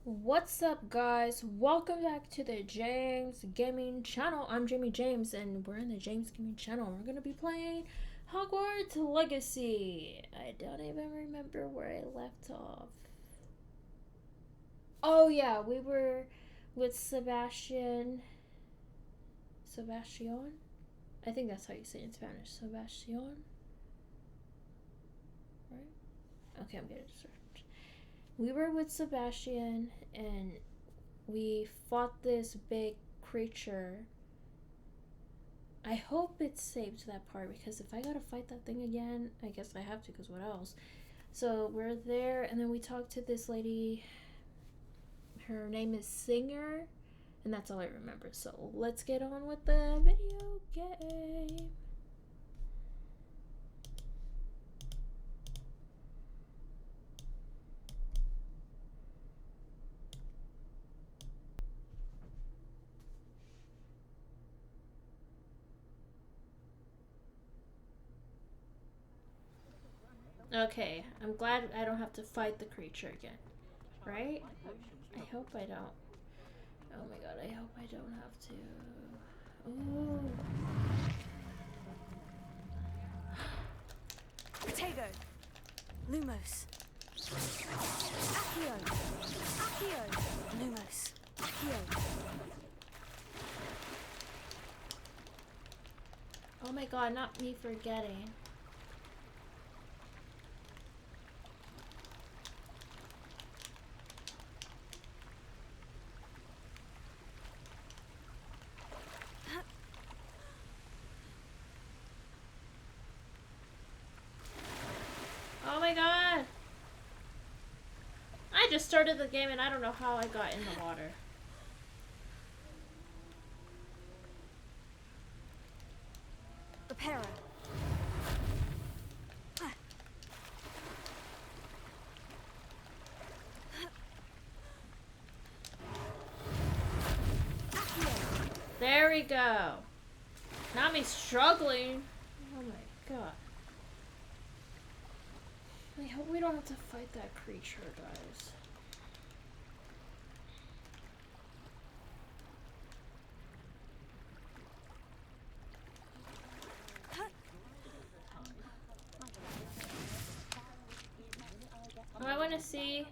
What's up, guys? Welcome back to the James Gaming channel. I'm Jaimie James, and we're in the James Gaming channel. We're gonna be playing Hogwarts Legacy. I don't even remember where I left off. Oh yeah, we were with Sebastian. Sebastian? I think that's how you say it in Spanish. Sebastian? Right? Okay, I'm getting distracted. We were with Sebastian and we fought this big creature. I hope it's saved that part because if I gotta fight that thing again, I guess I have to because what else? So we're there and then we talked to this lady. Her name is Singer, and that's all I remember. So let's get on with the video game. Okay, I'm glad I don't have to fight the creature again. Right? I hope I don't. Oh my god, I hope I don't have to. Ooh. Potato. Lumos. Accio. Accio. Lumos. Accio. Oh my god, not me forgetting. Oh my god! I just started the game and I don't know how I got in the water. Reparo. There we go. Not me struggling. Oh my god. I hope we don't have to fight that creature, guys. Oh, I want to see.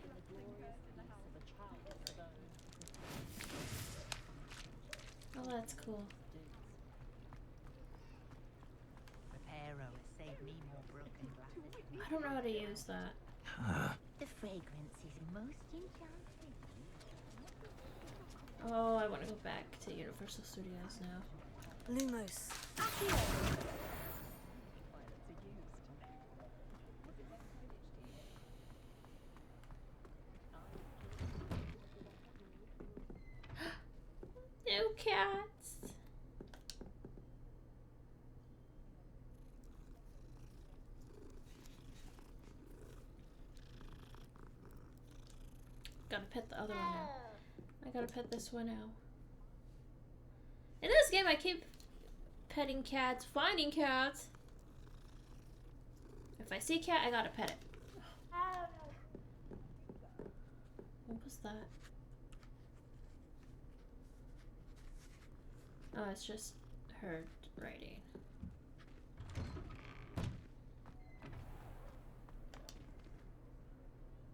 Oh, that's cool. I don't know how to use that. The fragrance is most enchanting. Oh, I want to go back to Universal Studios now. Lumos. Accio. New cats. Gotta pet the other one now. I gotta pet this one now. In this game, I keep petting cats, finding cats. If I see a cat, I gotta pet it. What was that? Oh, it's just her writing.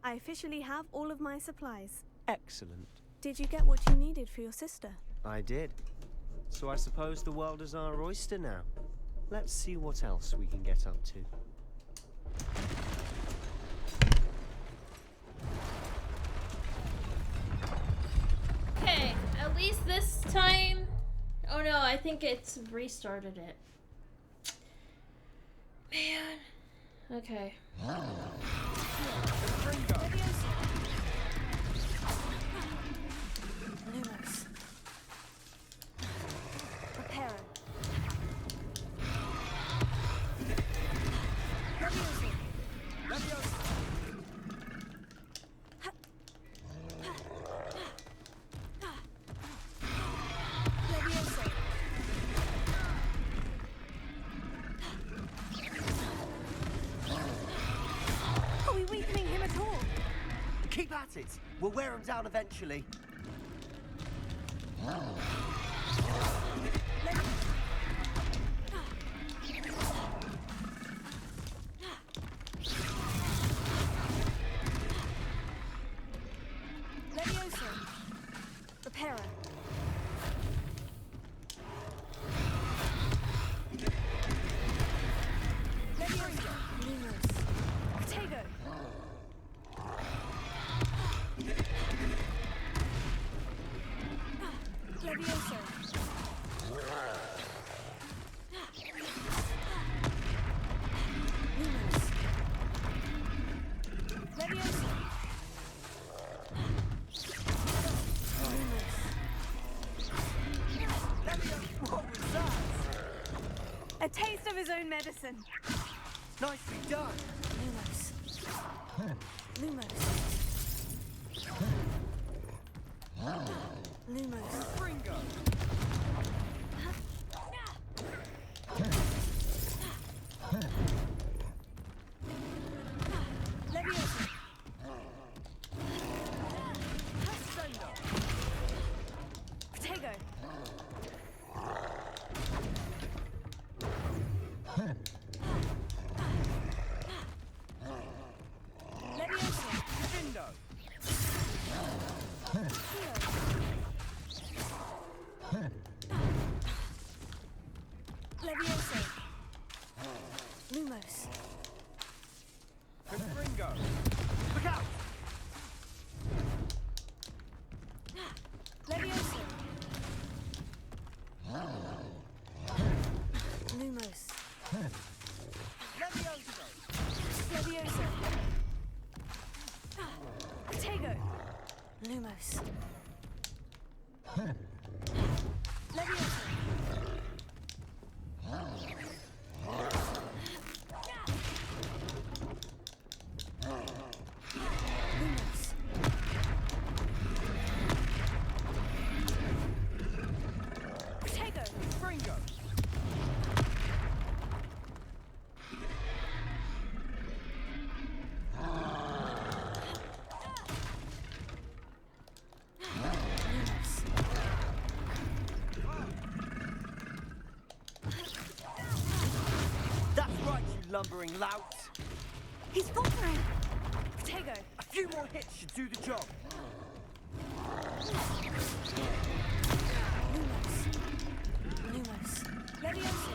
I officially have all of my supplies. Excellent. Did you get what you needed for your sister? I did. So I suppose the world is our oyster now. Let's see what else we can get up to. Okay, at least this time. Oh no, I think it's restarted it. Man. Okay. Lumos. Reparo. Are we weakening him at all? it. We'll wear them down eventually. Levioso. Reparo. Levioso. Lumos. Protego. Levioso. Lumos. Levioso. What was that? A taste of his own medicine. Nicely done. Lumos. Lumos. Lumos. Fringo. Levioso. Protego. Levioso. Findo. Levioso. Lumos. Fringo. Look out! Levioso. Lumos. Levioso. Levioso. Protego. Lumos. Levioso. Lumos. Protego. Fringo. Lumos. That's right, you lumbering lout. He's faltering. Protego. A few more hits should do the job. Lumos. Lumos. Levioso.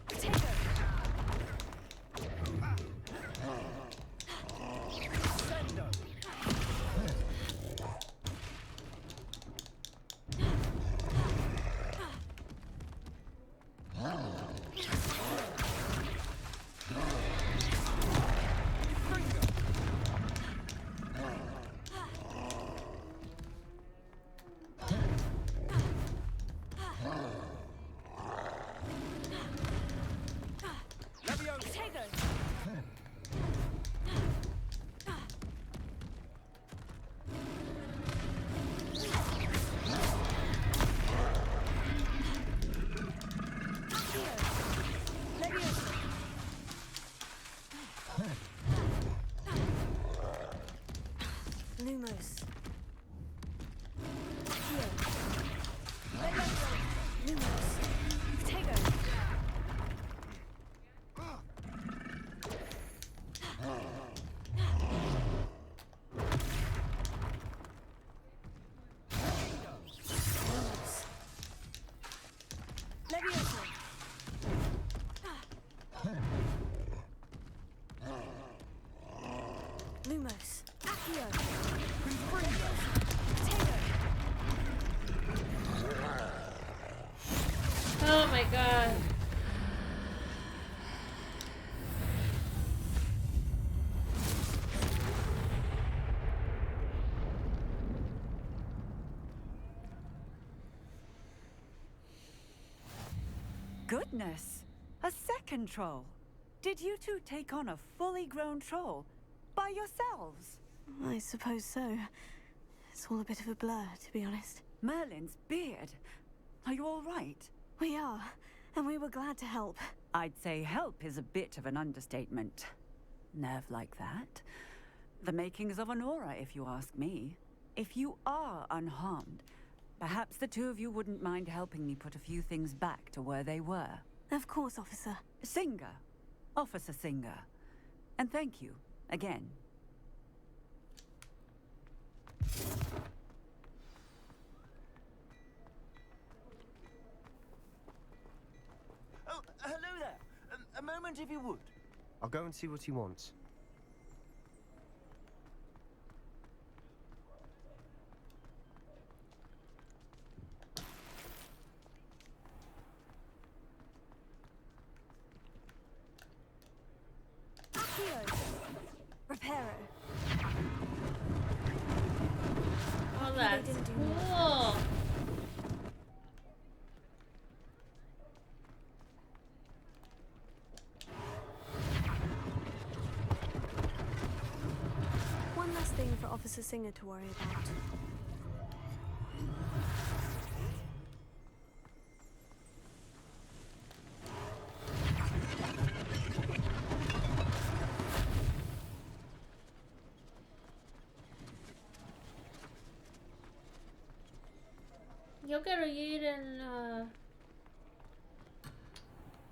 Protego. Sendo. Fringo. Levioso. Protego. Levioso. Lumos. Accio. Levioso. Lumos. Protego. Lumos. Levioso. Lumos. Accio. Protego. Oh my god. Goodness! A second troll! Did you two take on a fully grown troll by yourselves? I suppose so. It's all a bit of a blur, to be honest. Merlin's beard. Are you all right? We are, and we were glad to help. I'd say help is a bit of an understatement. Nerve like that. The makings of an aura, if you ask me. If you are unharmed, perhaps the two of you wouldn't mind helping me put a few things back to where they were. Of course, officer. Singer. Officer Singer. And thank you, again. Oh, hello there. A moment if you would. I'll go and see what he wants. Accio. Reparo. Oh, that's didn't do cool. One less thing for Officer Singer to worry about. You'll get a yeet in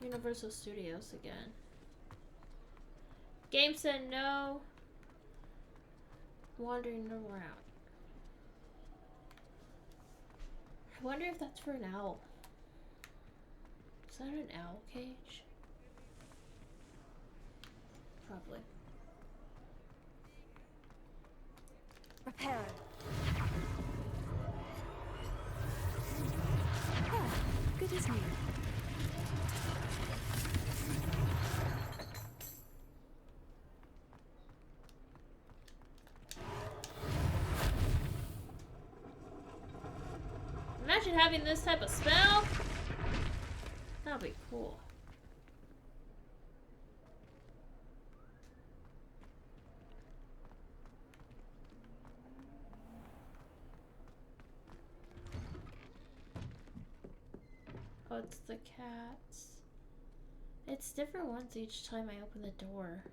Universal Studios again. Game said no. Wandering around. I wonder if that's for an owl. Is that an owl cage? Probably. Reparo. Ah, good as new. Imagine having this type of spell. That'd be cool. Oh, it's the cats. It's different ones each time I open the door.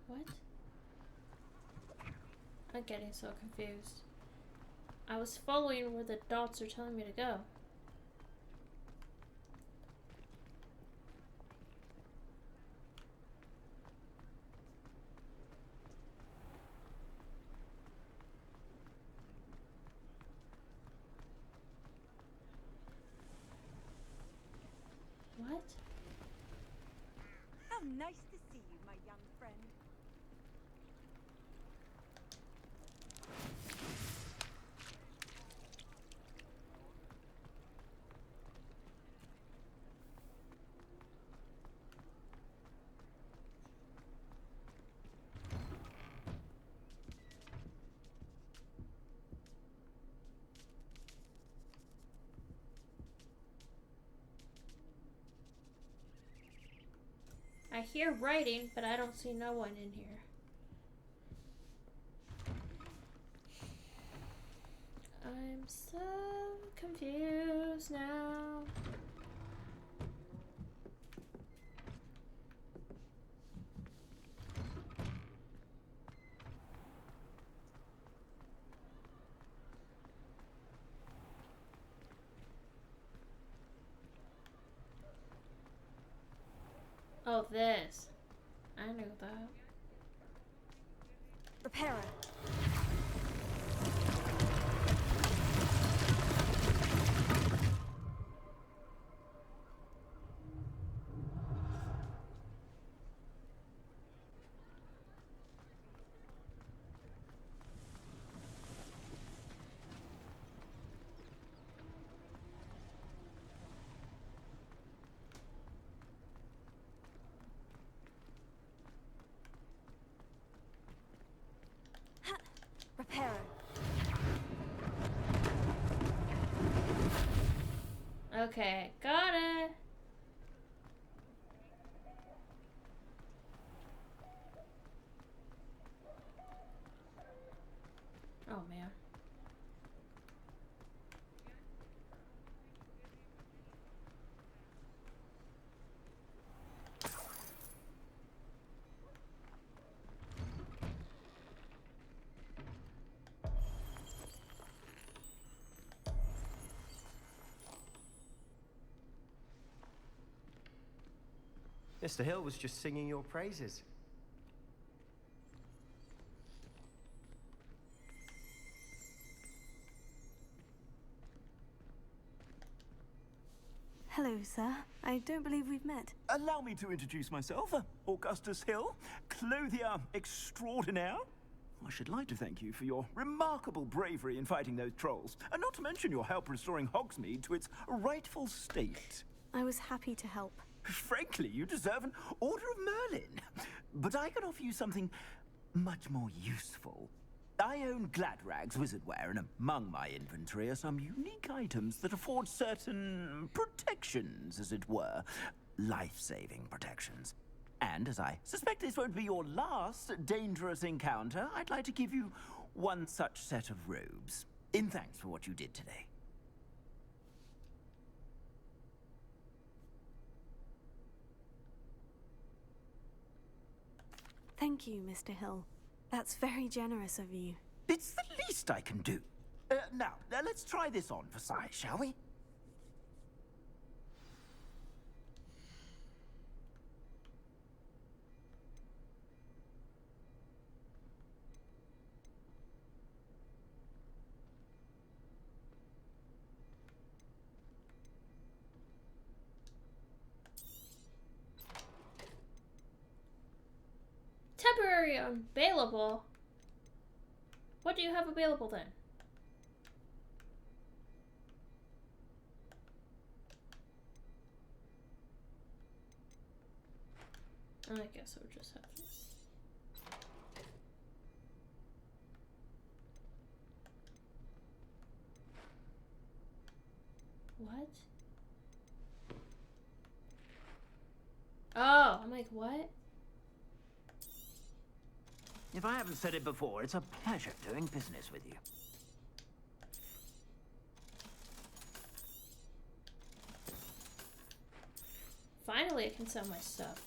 What? I'm getting so confused. I was following where the dots are telling me to go. What? How nice to see you, my young friend. I hear writing, but I don't see no one in here. I'm so confused now. Oh, this. I knew that. Repairer. Repairer. Okay, got it. Oh man. Mr. Hill was just singing your praises. Hello, sir. I don't believe we've met. Allow me to introduce myself. Augustus Hill, clothier extraordinaire. I should like to thank you for your remarkable bravery in fighting those trolls, and not to mention your help restoring Hogsmeade to its rightful state. I was happy to help. Frankly, you deserve an Order of Merlin. But I can offer you something much more useful. I own Gladrag's wizardware, and among my inventory are some unique items that afford certain protections, as it were. Life-saving protections. And as I suspect this won't be your last dangerous encounter, I'd like to give you one such set of robes, in thanks for what you did today. Thank you, Mr. Hill. That's very generous of you. It's the least I can do. Now, let's try this on for size, shall we? Temporary available? What do you have available then? I guess I'll just have this. What? Oh, I'm like, what? If I haven't said it before, it's a pleasure doing business with you. Finally, I can sell my stuff.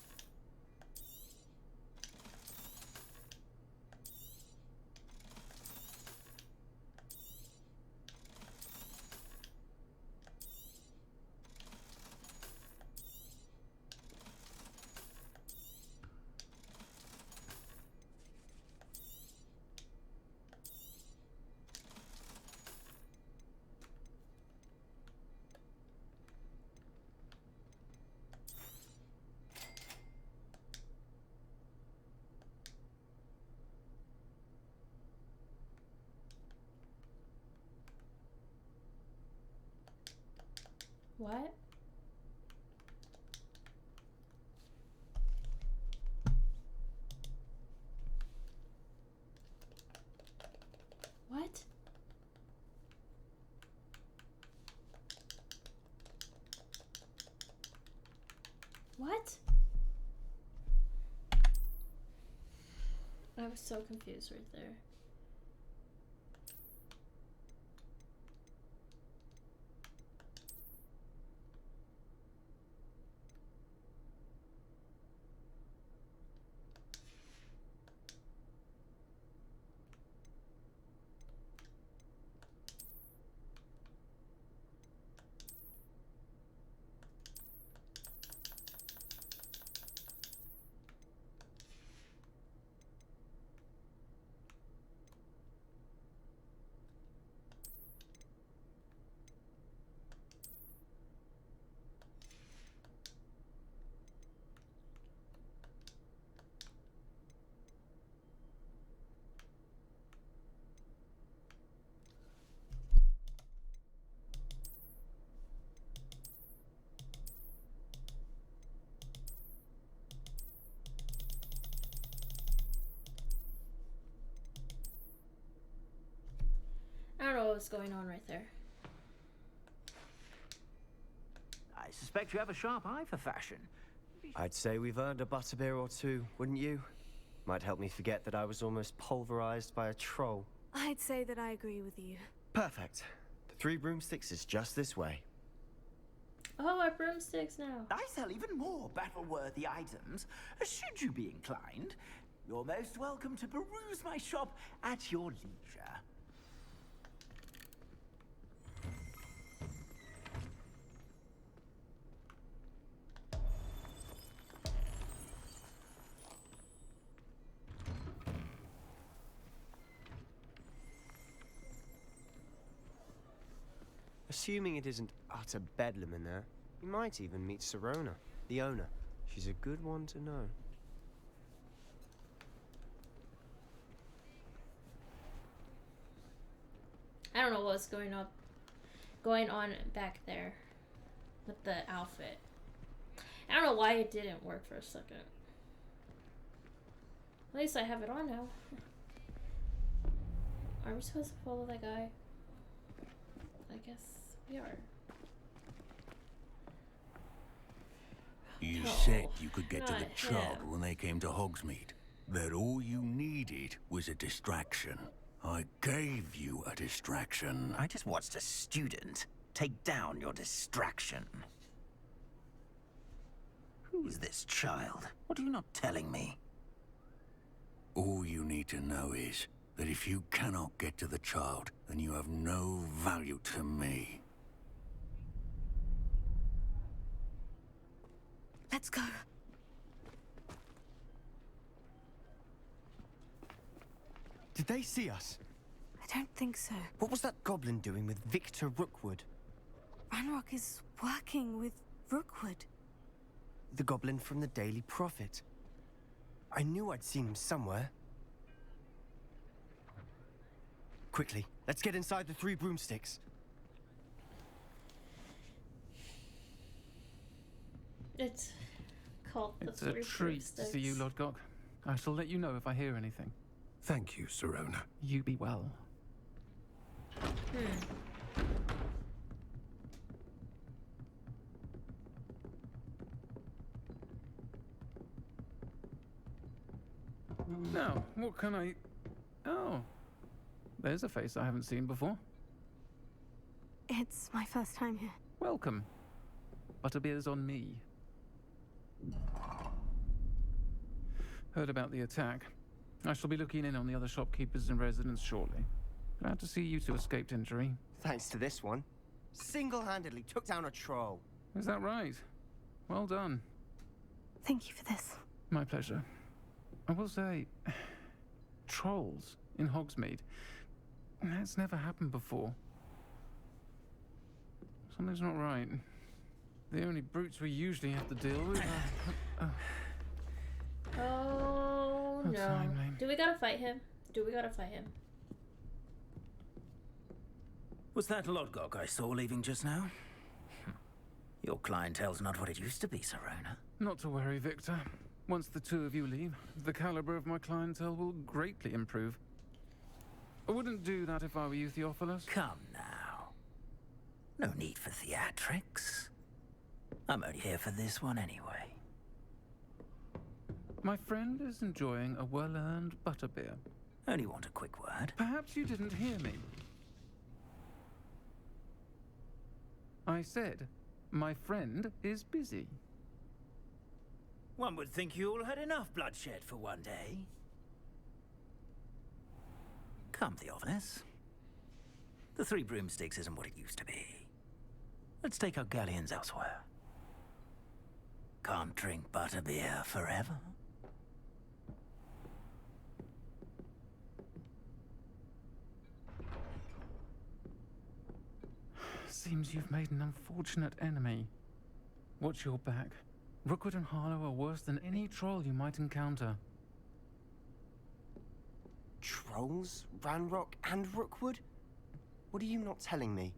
What? What? What? I was so confused right there. was going on right there. I suspect you have a sharp eye for fashion. I'd say we've earned a butterbeer or two, wouldn't you? Might help me forget that I was almost pulverized by a troll. I'd say that I agree with you. Perfect. The Three Broomsticks is just this way. Oh, our broomsticks now. I sell even more battle-worthy items. Should you be inclined, you're most welcome to peruse my shop at your leisure. Assuming it isn't utter bedlam in there, you might even meet Sirona, the owner. She's a good one to know. I don't know what's going on back there with the outfit. I don't know why it didn't work for a second. At least I have it on now. Are we supposed to follow that guy? I guess we are. You No, said you could get to the not child him. when they came to Hogsmeade. That all you needed was a distraction. I gave you a distraction. I just watched a student take down your distraction. Who is this child? What are you not telling me? All you need to know is that if you cannot get to the child, then you have no value to me. Let's go. Did they see us? I don't think so. What was that goblin doing with Victor Rookwood? Ranrock is working with Rookwood. The goblin from the Daily Prophet. I knew I'd seen him somewhere. Quickly, let's get inside the Three Broomsticks. It's called the It's a Three treat to see you, Broomsticks. Lodgok. I shall let you know if I hear anything. Thank you, Sirona. You be well. Now, what can I... Oh. There's a face I haven't seen before. It's my first time here. Welcome. Butterbeer's on me. Heard about the attack. I shall be looking in on the other shopkeepers and residents shortly. Glad to see you two escaped injury. Thanks to this one. Single-handedly took down a troll. Is that right? Well done. Thank you for this. My pleasure. I will say, trolls in Hogsmeade. That's never happened before. Something's not right. The only brutes we usually have to deal with are... Oh no. Timely. Do we gotta fight him? Do we gotta fight him? Was that Lodgok I saw leaving just now? Your clientele's not what it used to be, Sirona. Not to worry, Victor. Once the two of you leave, the caliber of my clientele will greatly improve. I wouldn't do that if I were you, Theophilus. Come now. No need for theatrics. I'm only here for this one anyway. My friend is enjoying a well-earned butterbeer. Only want a quick word. Perhaps you didn't hear me. I said, my friend is busy. One would think you all had enough bloodshed for one day. Come, Theophilus. The Three Broomsticks isn't what it used to be. Let's take our galleons elsewhere. Can't drink butterbeer forever. Seems you've made an unfortunate enemy. Watch your back. Rookwood and Harlow are worse than any troll you might encounter. Trolls, Ranrock, and Rookwood? What are you not telling me?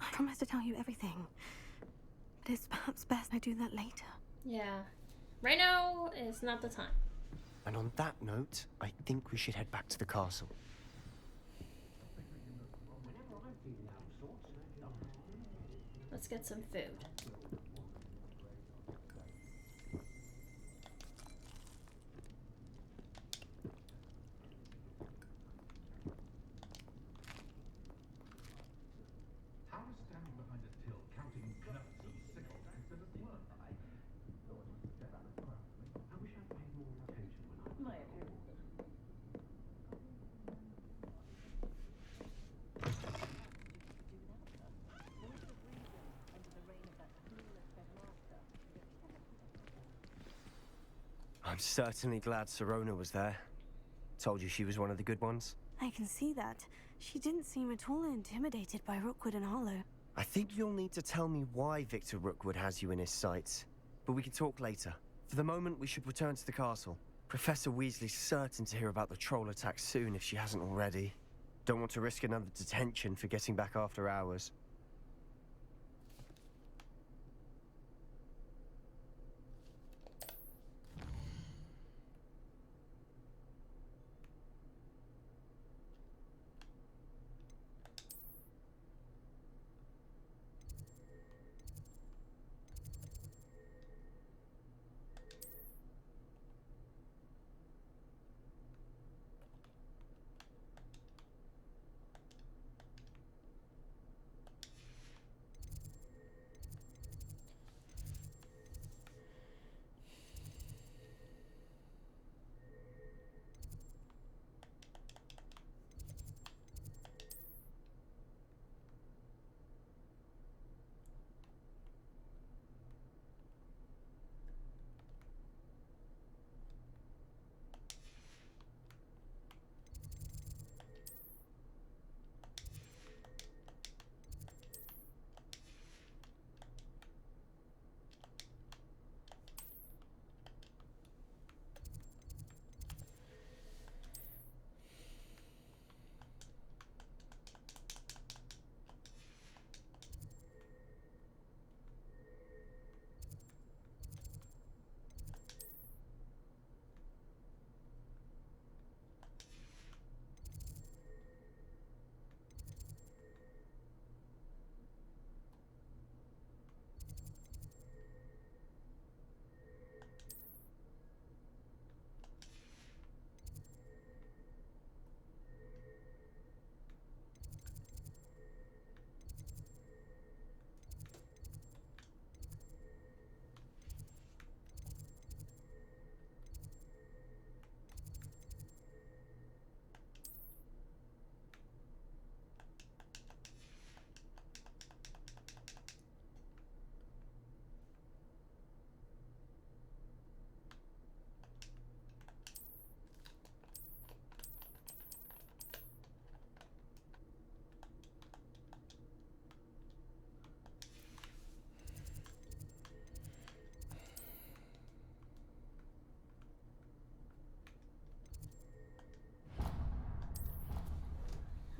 I promise to tell you everything. But it's perhaps best I do that later. Yeah. Right now is not the time. And on that note, I think we should head back to the castle. let's get some food. I'm certainly glad Serona was there. Told you she was one of the good ones. I can see that. She didn't seem at all intimidated by Rookwood and Harlow. I think you'll need to tell me why Victor Rookwood has you in his sights. But we can talk later. For the moment, we should return to the castle. Professor Weasley's certain to hear about the troll attack soon if she hasn't already. Don't want to risk another detention for getting back after hours.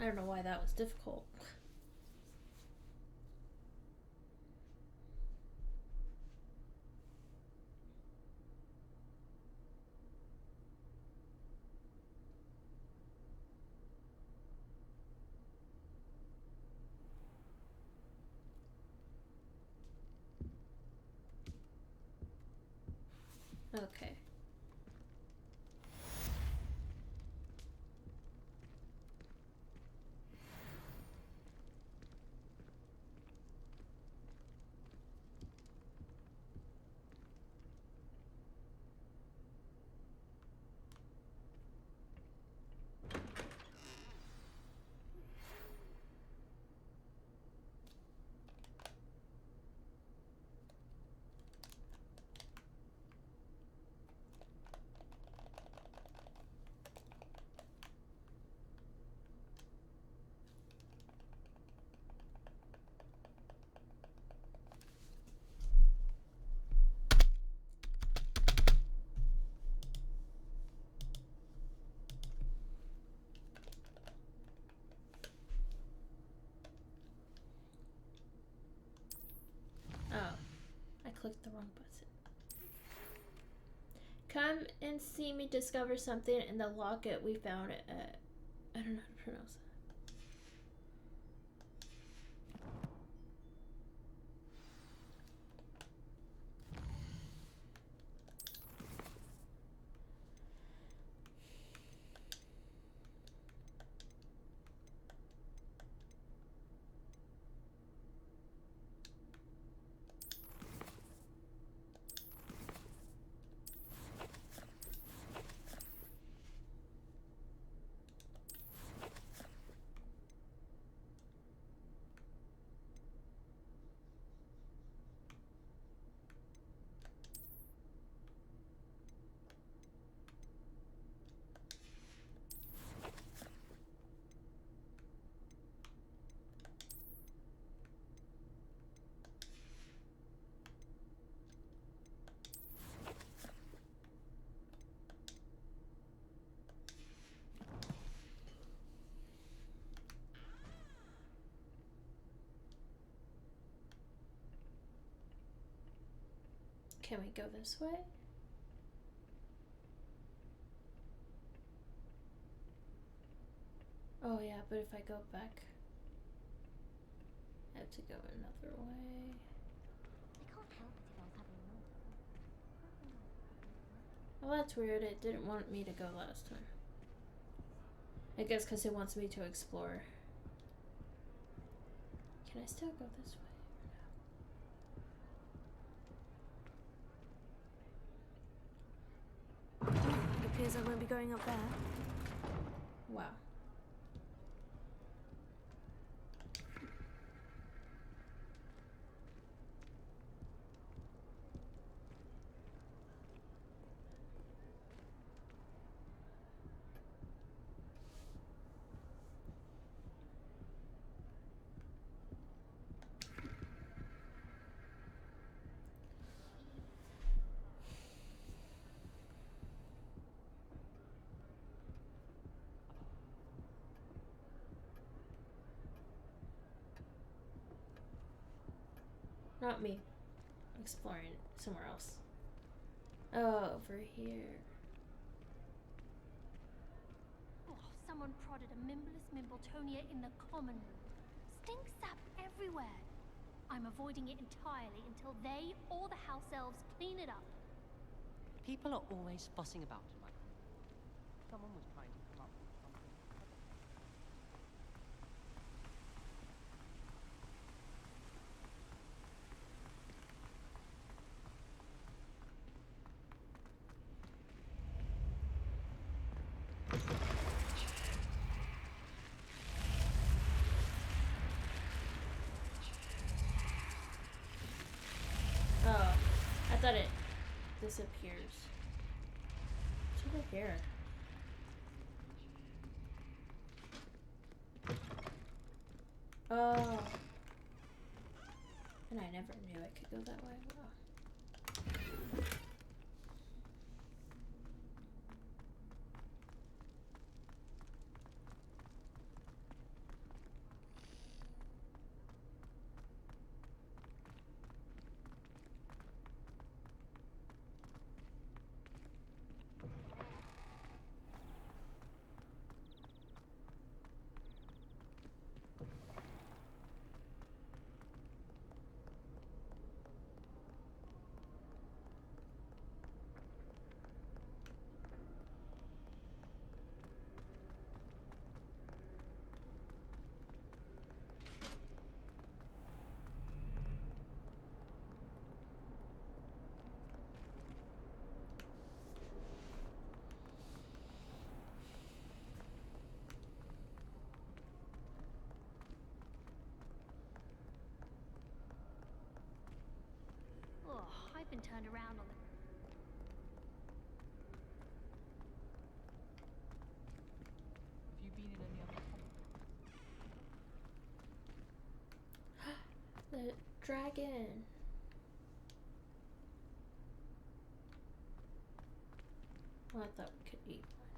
I don't know why that was difficult. Okay. Oh, I clicked the wrong button. Come and see me discover something in the locket we found at... I don't know how to pronounce Can we go this way? Oh yeah, but if I go back, I have to go another way. I can't help it if I was having a look. Oh, that's weird. It didn't want me to go last time. I guess because it wants me to explore. Can I still go this way? It appears I won't be going up there. Wow. Not me. Exploring somewhere else. Oh, over here. Oh, someone prodded a Mimbless Mimbletonia in the common room. Stink sap everywhere. I'm avoiding it entirely until they or the house elves clean it up. People are always fussing about in my room. Someone was trying to come up with something. Oh, I thought it disappears. What's over here? Oh. And I never knew I could go that way. Wow. Oh, I've been turned around on the... Have you been in any other comic? The dragon. Oh, I thought we could eat one.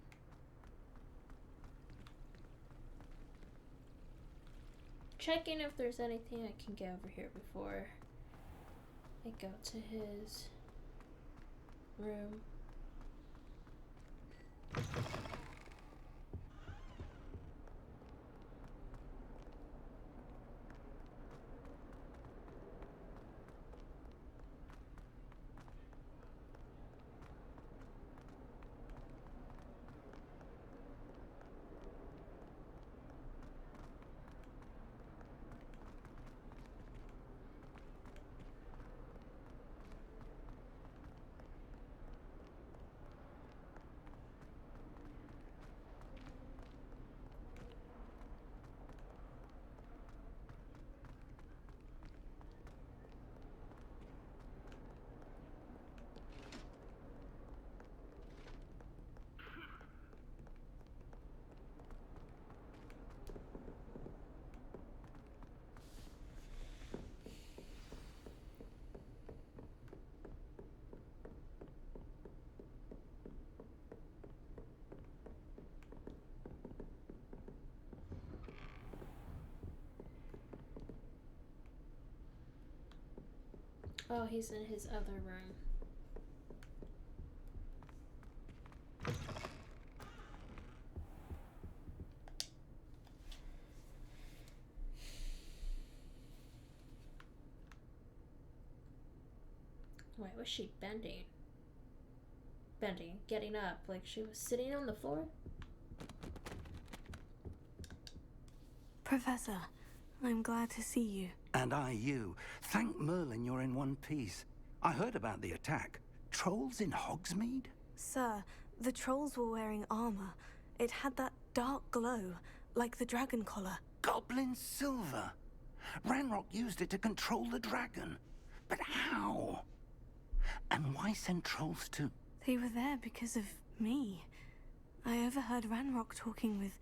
Checking if there's anything I can get over here before I go to his room. Oh, he's in his other room. Why was she bending? Bending, getting up, like she was sitting on the floor? Professor, I'm glad to see you. And I you. Thank Merlin you're in one piece. I heard about the attack. Trolls in Hogsmeade? Sir, the trolls were wearing armor. It had that dark glow, like the dragon collar. Goblin silver. Ranrock used it to control the dragon. But how? And why send trolls to... They were there because of me. I overheard Ranrock talking with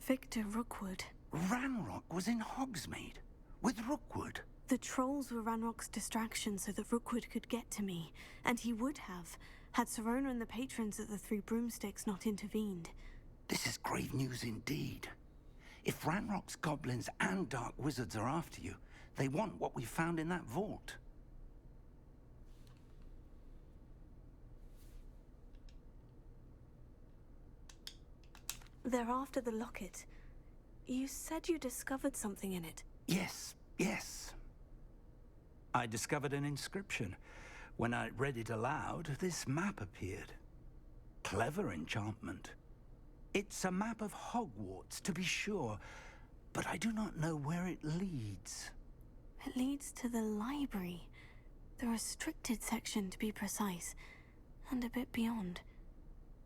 Victor Rookwood. Ranrock was in Hogsmeade with Rookwood. The trolls were Ranrock's distraction so that Rookwood could get to me, and he would have, had Serona and the patrons at the Three Broomsticks not intervened. This is grave news indeed. If Ranrock's goblins and dark wizards are after you, they want what we found in that vault. They're after the locket. You said you discovered something in it. Yes, yes. I discovered an inscription. When I read it aloud, this map appeared. Clever enchantment. It's a map of Hogwarts, to be sure, but I do not know where it leads. It leads to the library. The restricted section, to be precise. And a bit beyond.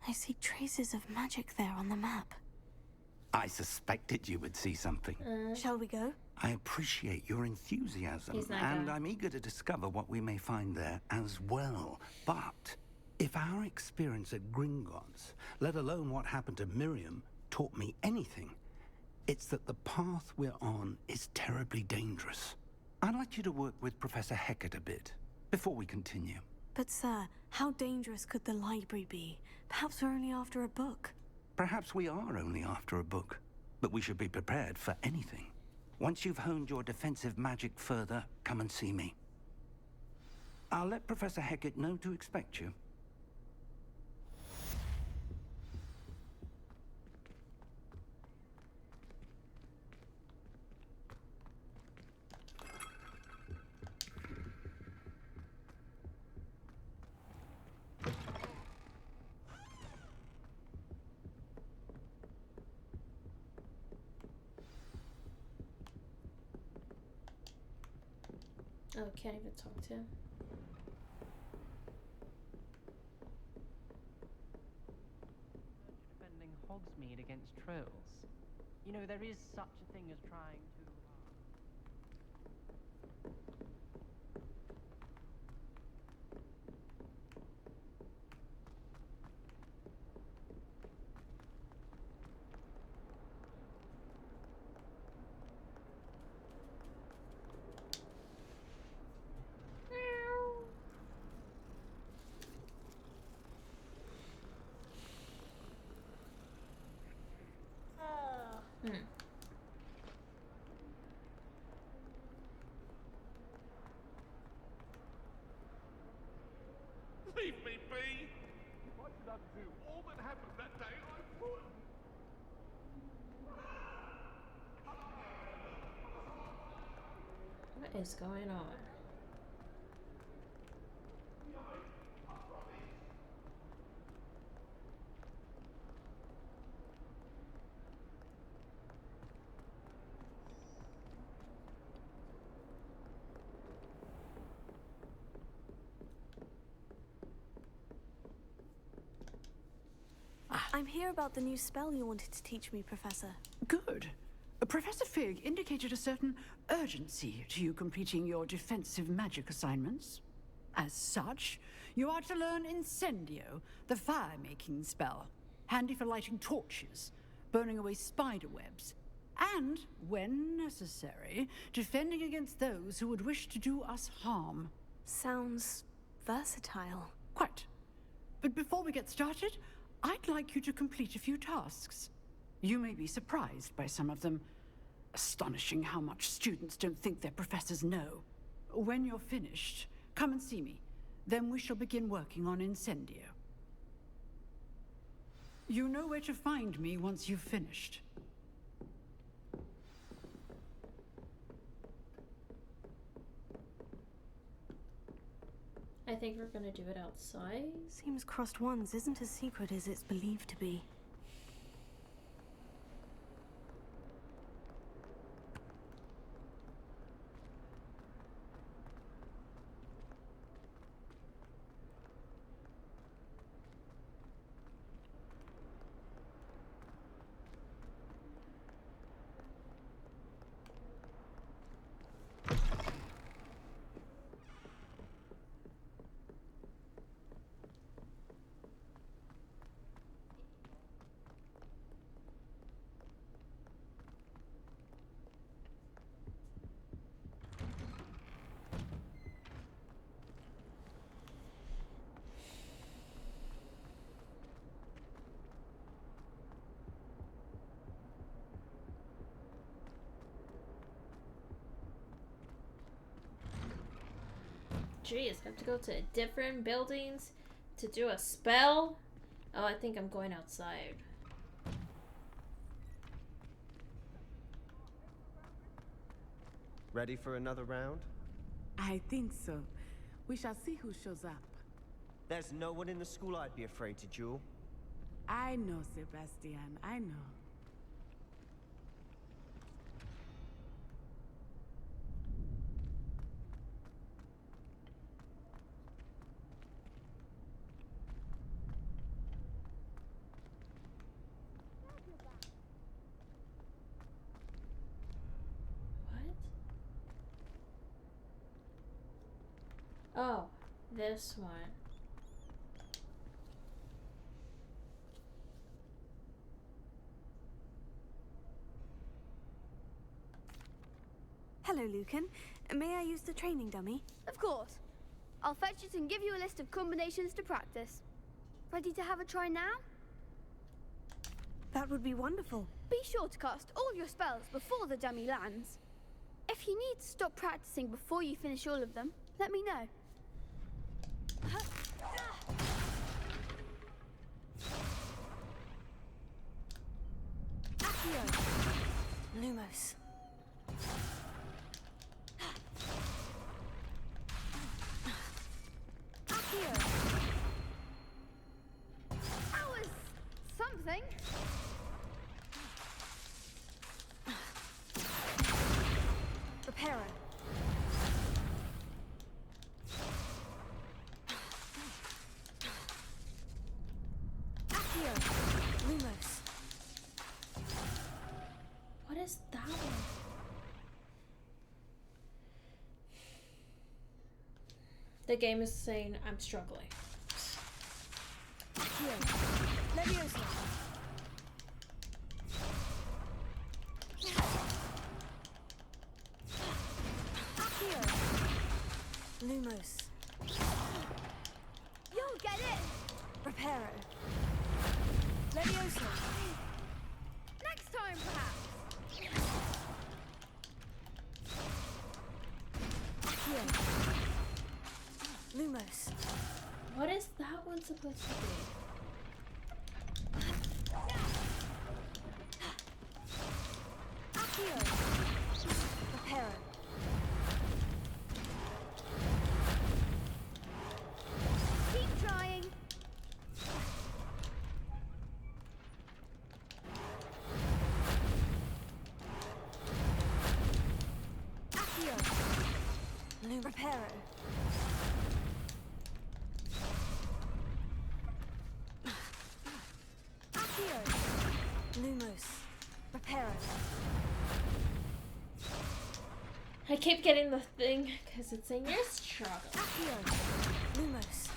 I see traces of magic there on the map. I suspected you would see something. Shall we go? I appreciate your enthusiasm, He's not and going. I'm eager to discover what we may find there as well. But if our experience at Gringotts, let alone what happened to Miriam, taught me anything, it's that the path we're on is terribly dangerous. I'd like you to work with Professor Hecat a bit before we continue. But sir, how dangerous could the library be? Perhaps we're only after a book. Perhaps we are only after a book, but we should be prepared for anything. Once you've honed your defensive magic further, come and see me. I'll let Professor Hecat know to expect you. Oh, can't even talk to him. Defending Hogsmeade against trolls. You know, there is such a thing as trying to... Leave me be! If I could undo all that happened that day, I would! What is going on? I'm here about the new spell you wanted to teach me, Professor. Good. Professor Fig indicated a certain urgency to you completing your defensive magic assignments. As such, you are to learn Incendio, the fire-making spell, handy for lighting torches, burning away spider webs, and, when necessary, defending against those who would wish to do us harm. Sounds versatile. Quite. But before we get started, I'd like you to complete a few tasks. You may be surprised by some of them. Astonishing how much students don't think their professors know. When you're finished, come and see me. Then we shall begin working on Incendio. You know where to find me once you've finished. I think we're gonna do it outside. Seems Crossed Wands isn't as secret as it's believed to be. Jeez, I have to go to different buildings to do a spell? Oh, I think I'm going outside. Ready for another round? I think so. We shall see who shows up. There's no one in the school I'd be afraid to duel. I know, Sebastian. I know. Oh, this one. Hello, Lucan. May I use the training dummy? Of course. I'll fetch it and give you a list of combinations to practice. Ready to have a try now? That would be wonderful. Be sure to cast all your spells before the dummy lands. If you need to stop practicing before you finish all of them, let me know. Accio. Lumos. Accio. That was something. Reparo. Accio. Lumos. What is that one? The game is saying I'm struggling. Accio. Leviosa. Accio. Lumos. You'll get it. Reparo. Leviosa. Next time, perhaps. Accio. Lumos. What is that one supposed to be? Accio. Reparo. Keep trying. Accio. Reparo. Accio. Lumos. Reparo. I keep getting the thing because it's saying you're struggling. Accio. Lumos.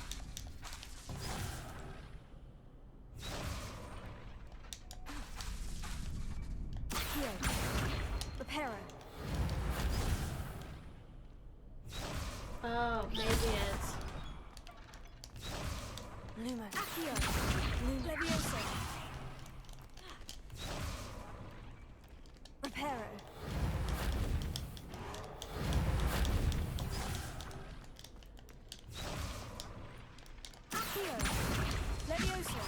Accio. Reparo. Oh, maybe it's. Lumos. Accio. Leviosa. Reparo. Accio. Leviosa.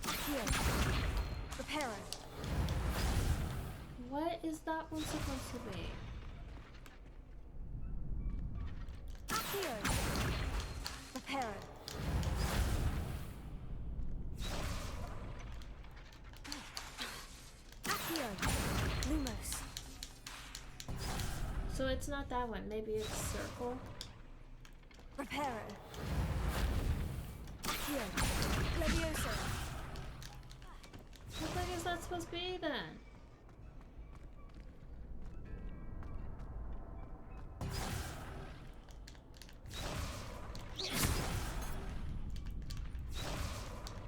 Accio. Reparo. What is that one supposed to be? Accio. Reparo. Accio. Lumos. So it's not that one. Maybe it's circle. Reparo. Accio. Levioso. What the heck is that supposed to be then?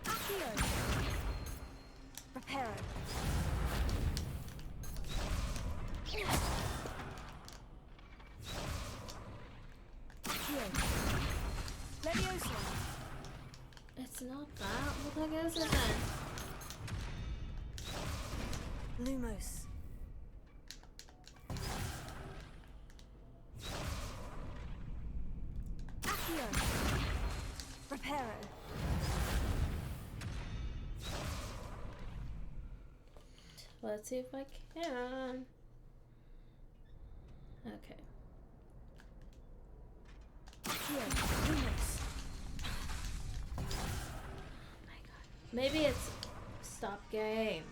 Accio. Reparo. Accio. Levioso. It's not that. What the heck is it then? Lumos. Accio. Reparo. Let's see if I can. Okay. Accio. Lumos. Maybe it's stop game.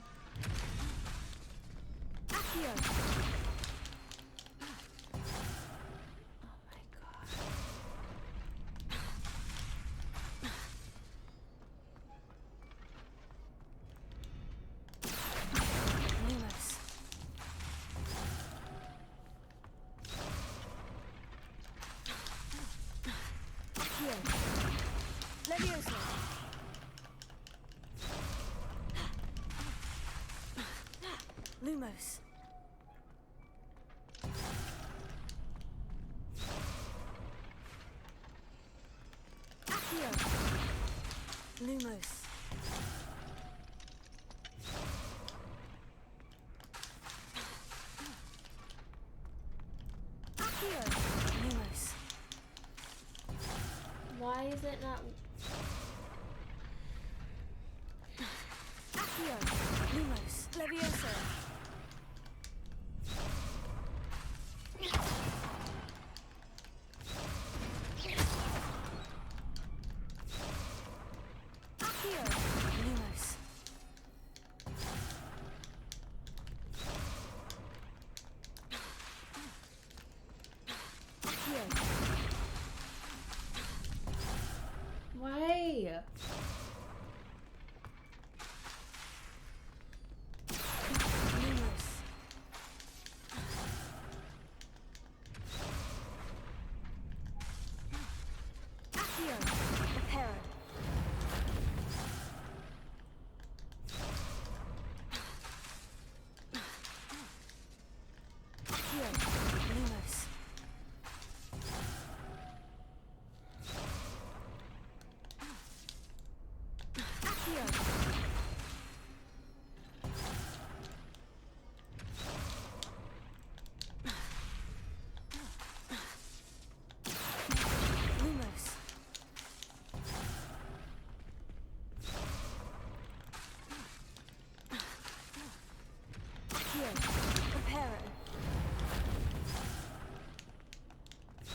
Accio. Lumos. Accio. Levioso. Lumos. Accio. Lumos. Accio. Lumos. Why is it not? Accio. Lumos. Levioso. Accio. Lumos. Accio. Why? Lumos. Accio. Reparo. Accio. Lumos. Accio. Lumos. Accio. Reparo.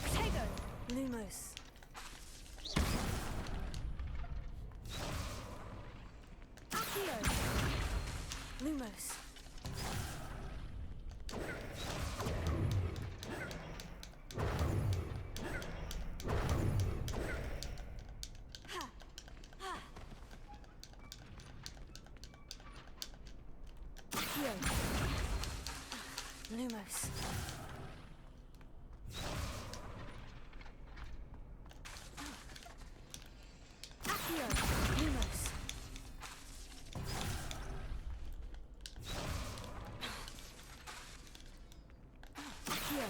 Protego. Lumos. Accio. Lumos. Ha. Ha. Accio. Lumos. Accio. Lumos. Accio.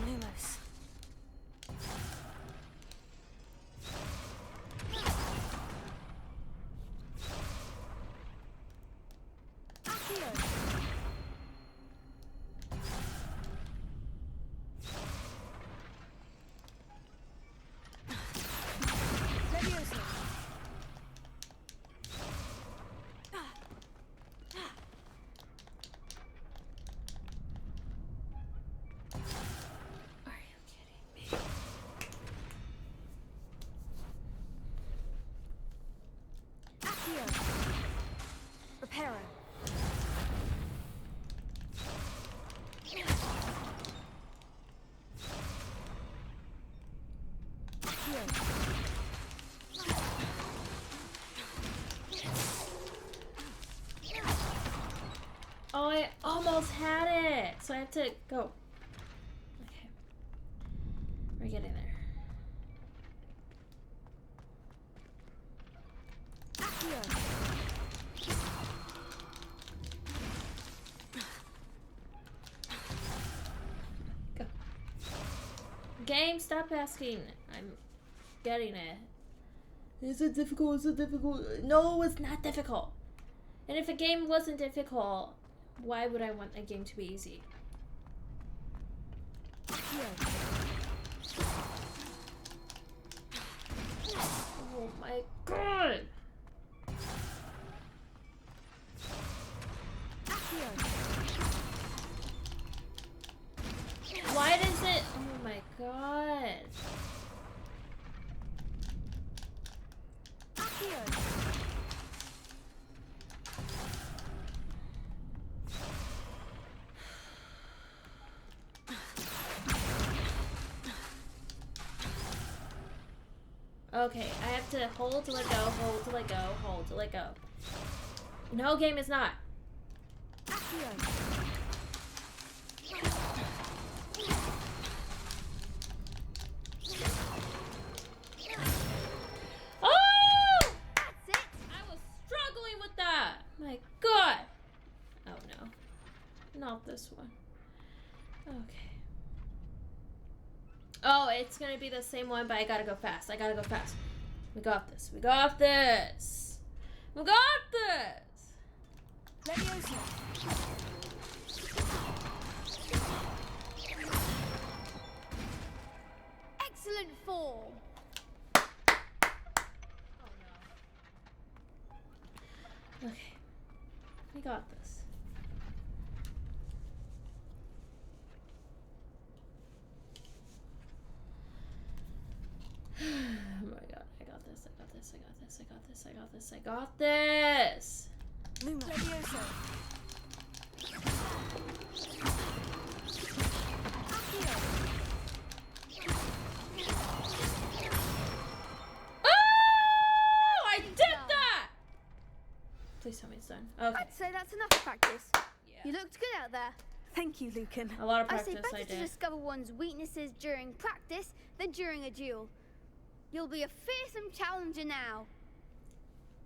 Lumos. Accio. Pero. Oh, I almost had it, so I have to go. Okay, we're getting there. Go. Game, stop asking. I'm getting it. Is it difficult? Is it difficult? No, it's not difficult. And if a game wasn't difficult, why would I want a game to be easy? Oh my god! Why does it? Oh my god! Okay, I have to hold to let go, hold to let go, hold to let go. No, game is not. Oh! That's it. I was struggling with that. My god. Oh no. Not this one. Okay. Oh, it's gonna be the same one, but I gotta go fast. I gotta go fast. We got this. We got this. We got this. Leviosa. Excellent form. Oh no. Okay. We got this. Oh my god, I got this, I got this, I got this, I got this, I got this, I got this! Luma. Leviosa. Oh! I did that! Please tell me it's done. Okay. I'd say that's enough practice. Yeah. You looked good out there. Thank you, Lucan. A lot of I practice say I better to did. discover one's weaknesses during practice than during a duel. You'll be a fearsome challenger now.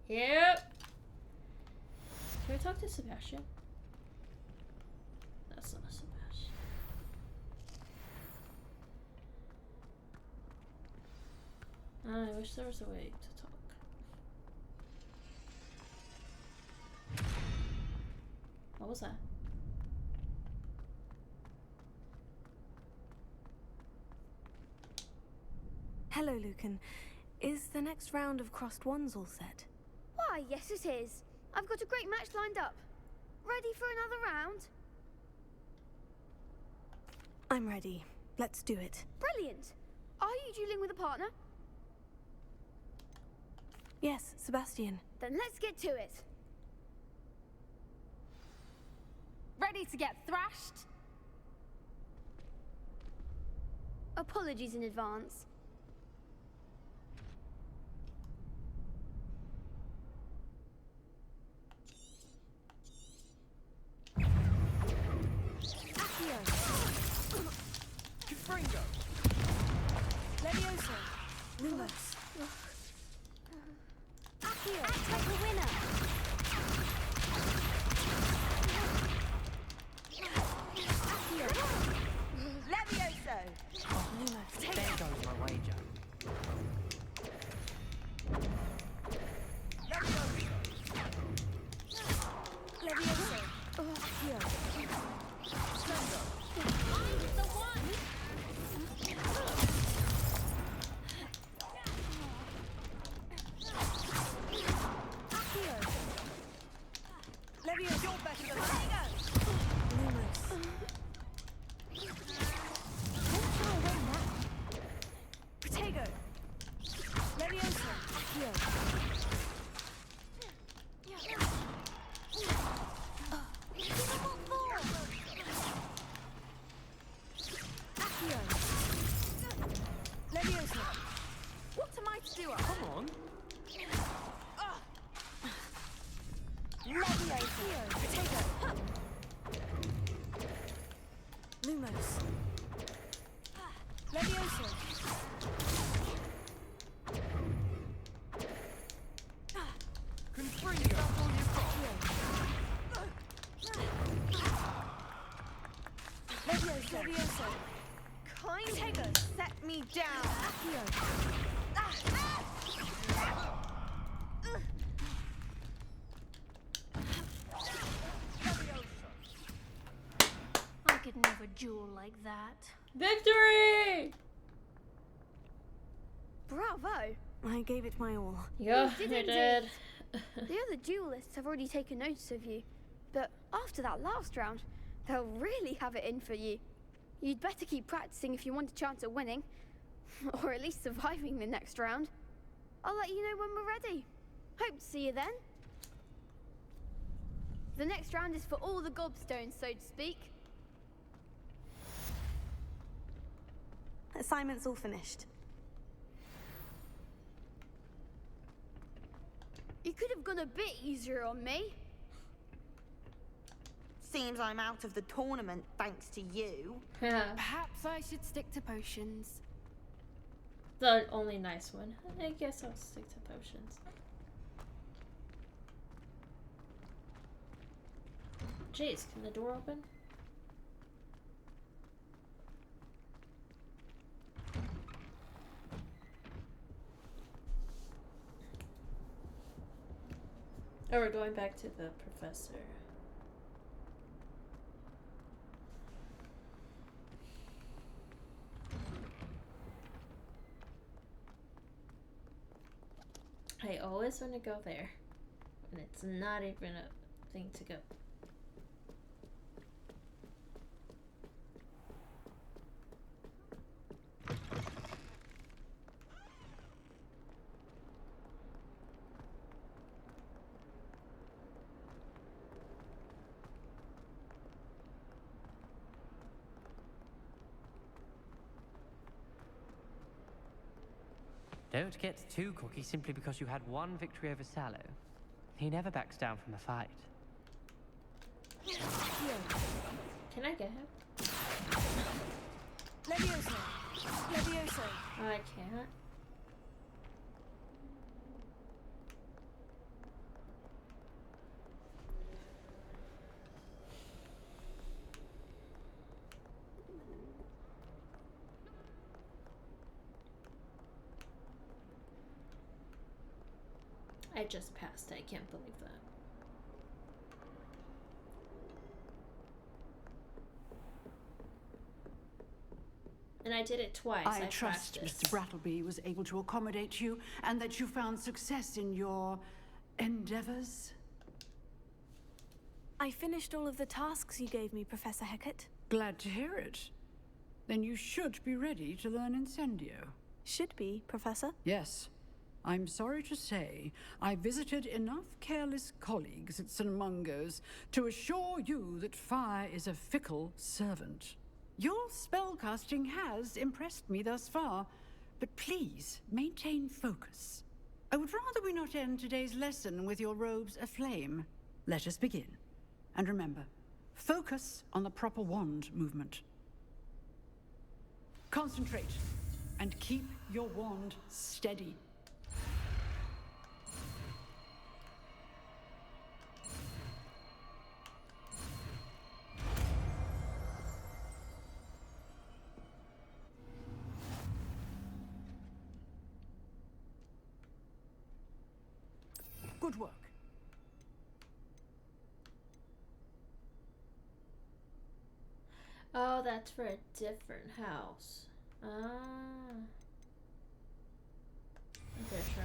Yep. Can we talk to Sebastian? That's not Sebastian. I wish there was a way to talk. What was that? Hello, Lucan. Is the next round of Crossed Wands all set? Why, yes it is. I've got a great match lined up. Ready for another round? I'm ready. Let's do it. Brilliant. Are you dueling with a partner? Yes, Sebastian. Then let's get to it. Ready to get thrashed? Apologies in advance. Fringo. Leviosa. Lumos. Accio, act like a winner. Levioso! Lumos. There goes my wager. Leviosa. Accio. Levioso! You're better than that! Lumos. Protego. Leviosa. Accio. Levioso. Potato. Lumos. Levioso. Confringo! That's all you've got! Levioso. Levioso. Kind set me down. I could never duel like that. Victory! Bravo! I gave it my all. Yeah, You I did did. The other duelists have already taken notice of you, but after that last round, they'll really have it in for you. You'd better keep practicing if you want a chance at winning, or at least surviving the next round. I'll let you know when we're ready. Hope to see you then. The next round is for all the gobstones, so to speak. Assignment's all finished. You could have gone a bit easier on me. Seems I'm out of the tournament thanks to you. Perhaps I should stick to potions. The only nice one. I guess I'll stick to potions. Jeez, can the door open? Oh, we're going back to the professor. I always want to go there, and it's not even a thing to go. Don't get too cocky simply because you had one victory over Sallow. He never backs down from a fight. Can I get him? Levioso. Levioso. Oh, I can't. I just passed. I can't believe that. And I did it twice. I trust Mr. Brattleby was able to accommodate you and that you found success in your endeavors. I finished all of the tasks you gave me, Professor Hecat. Glad to hear it. Then you should be ready to learn Incendio. Should be, Professor. Yes. I'm sorry to say, I visited enough careless colleagues at St. Mungo's to assure you that fire is a fickle servant. Your spellcasting has impressed me thus far, but please maintain focus. I would rather we not end today's lesson with your robes aflame. Let us begin. And remember, focus on the proper wand movement. Concentrate, and keep your wand steady. Good work. Oh, that's for a different house. Ah. Okay, sure.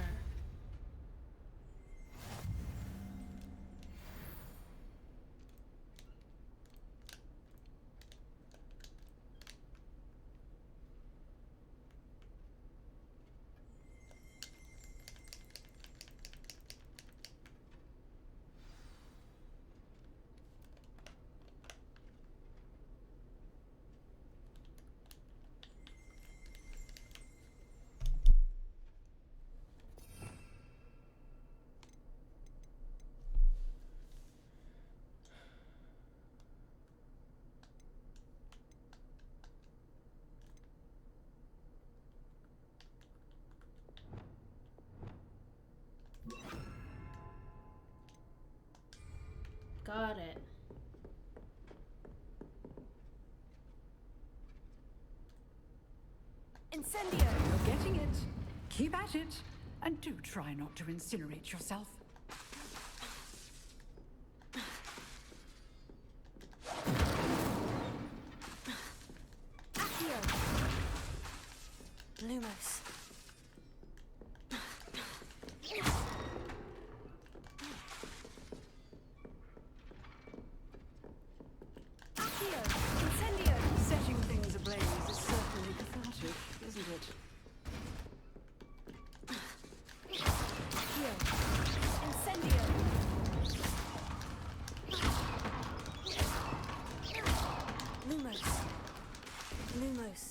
Got it. Incendio! You're getting it. Keep at it. And do try not to incinerate yourself. Accio! Lumos. Accio! Incendio! Setting things ablaze is certainly cathartic, isn't it? Accio! Incendio! Lumos. Lumos.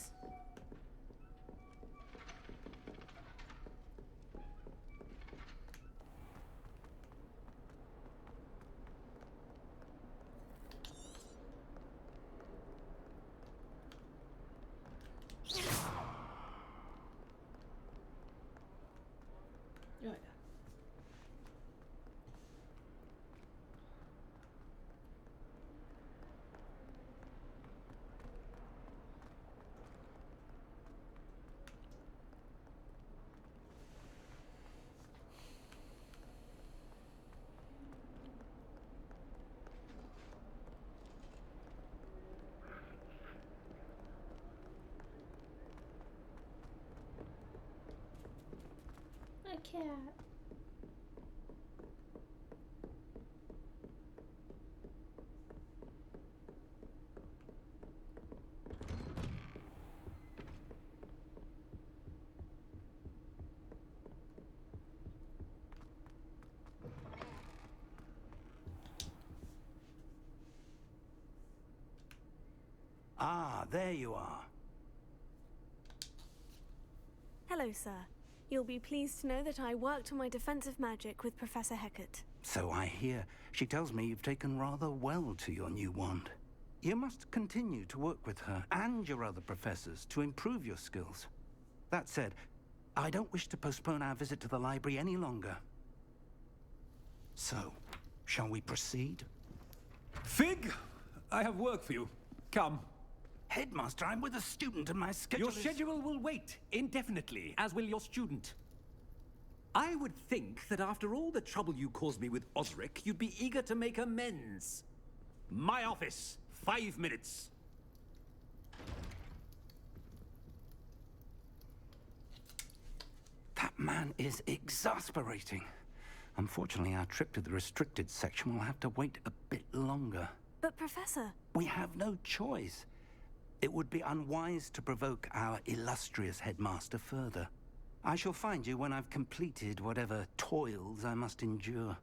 Oh, yeah. A cat. Ah, there you are. Hello, sir. You'll be pleased to know that I worked on my defensive magic with Professor Hecat. So I hear. She tells me you've taken rather well to your new wand. You must continue to work with her and your other professors to improve your skills. That said, I don't wish to postpone our visit to the library any longer. So, shall we proceed? Fig! I have work for you. Come. Headmaster, I'm with a student and my schedule Your schedule will wait indefinitely, as will your student. I would think that after all the trouble you caused me with Osric, you'd be eager to make amends. My office, 5 minutes. That man is exasperating. Unfortunately, our trip to the restricted section will have to wait a bit longer. But, Professor... We have no choice. It would be unwise to provoke our illustrious headmaster further. I shall find you when I've completed whatever toils I must endure.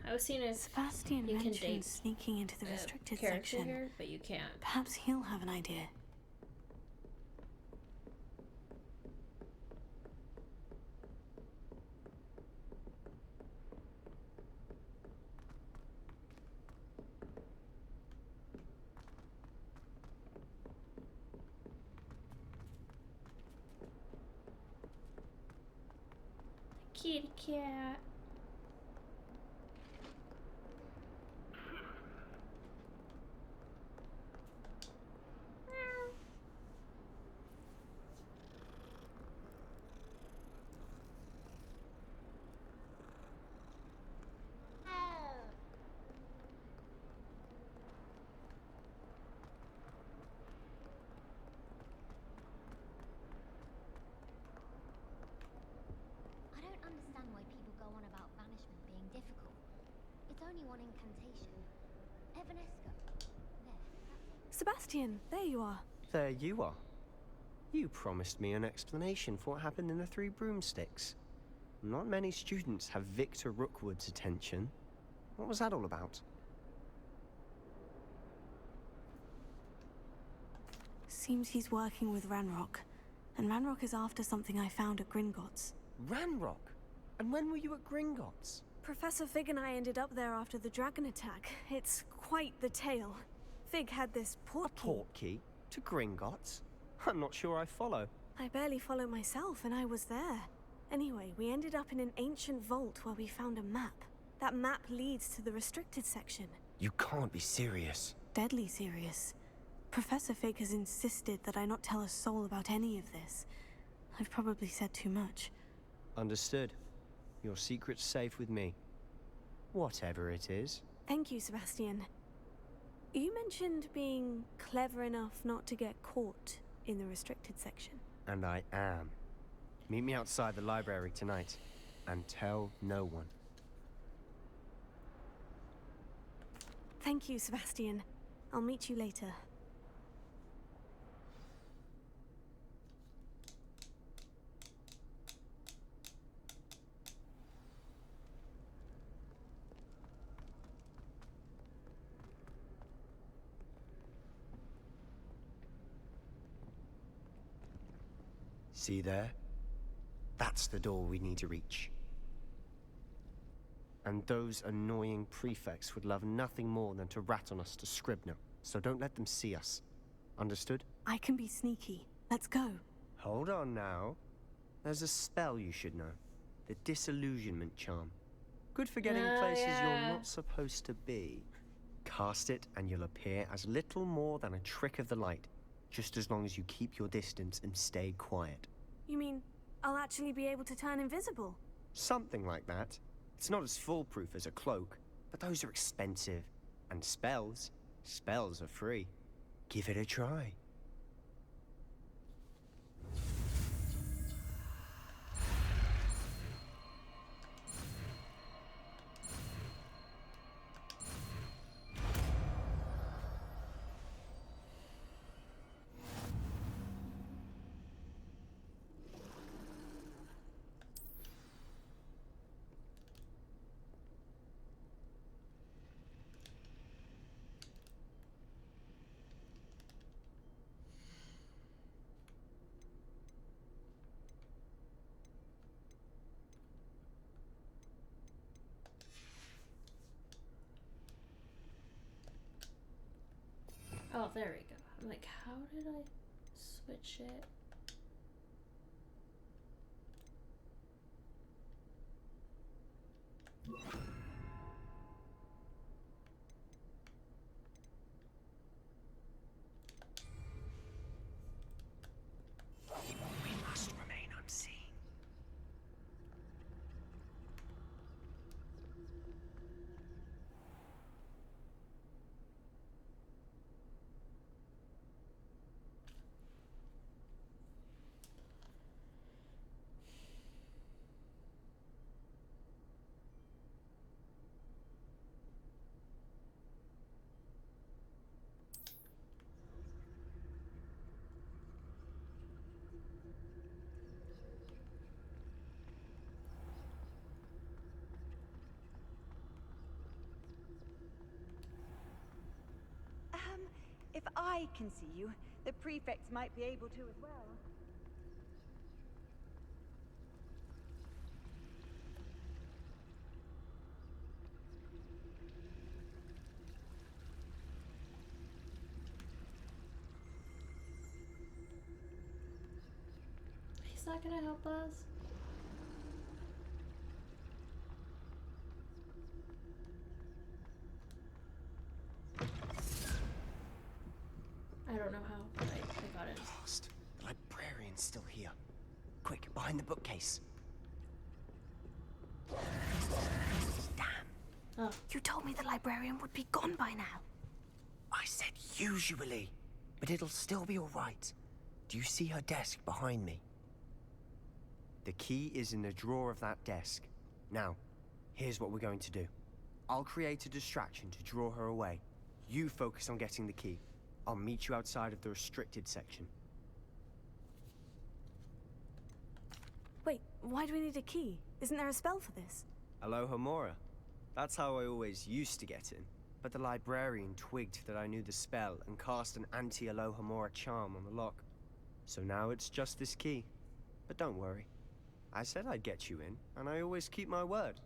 I was seeing if Sebastian you can mentioned date sneaking into the restricted character section. here, but you can't. Perhaps he'll have an idea. Kitty cat. I don't understand why people go on about banishment being difficult. It's only one incantation. Evanesco. There. Sebastian, there you are. There you are. You promised me an explanation for what happened in the Three Broomsticks. Not many students have Victor Rookwood's attention. What was that all about? Seems he's working with Ranrock. And Ranrock is after something I found at Gringotts. Ranrock? And when were you at Gringotts? Professor Fig and I ended up there after the dragon attack. It's quite the tale. Fig had this portkey. A portkey? To Gringotts? I'm not sure I follow. I barely follow myself, and I was there. Anyway, we ended up in an ancient vault where we found a map. That map leads to the restricted section. You can't be serious. Deadly serious. Professor Fig has insisted that I not tell a soul about any of this. I've probably said too much. Understood. Your secret's safe with me. Whatever it is. Thank you, Sebastian. You mentioned being clever enough not to get caught in the restricted section. And I am. Meet me outside the library tonight. And tell no one. Thank you, Sebastian. I'll meet you later. See there? That's the door we need to reach. And those annoying prefects would love nothing more than to rat on us to Scribner, so don't let them see us. Understood? I can be sneaky. Let's go. Hold on now. There's a spell you should know. The Disillusionment Charm. Good for getting places you're not supposed to be. Cast it and you'll appear as little more than a trick of the light, just as long as you keep your distance and stay quiet. You mean I'll actually be able to turn invisible? Something like that. It's not as foolproof as a cloak, but those are expensive. And spells are free. Give it a try. Oh, there we go. I'm like, how did I switch it? We must remain unseen. If I can see you, the prefects might be able to as well. He's not gonna help us. I don't know how, but I got it. Lost. The librarian's still here. Quick, behind the bookcase. Damn. Oh. You told me the librarian would be gone by now. I said usually, but it'll still be all right. Do you see her desk behind me? The key is in the drawer of that desk. Now, here's what we're going to do. I'll create a distraction to draw her away. You focus on getting the key. I'll meet you outside of the restricted section. Wait, why do we need a key? Isn't there a spell for this? Alohomora. That's how I always used to get in. But the librarian twigged that I knew the spell and cast an anti-Alohomora charm on the lock. So now it's just this key. But don't worry. I said I'd get you in, and I always keep my word.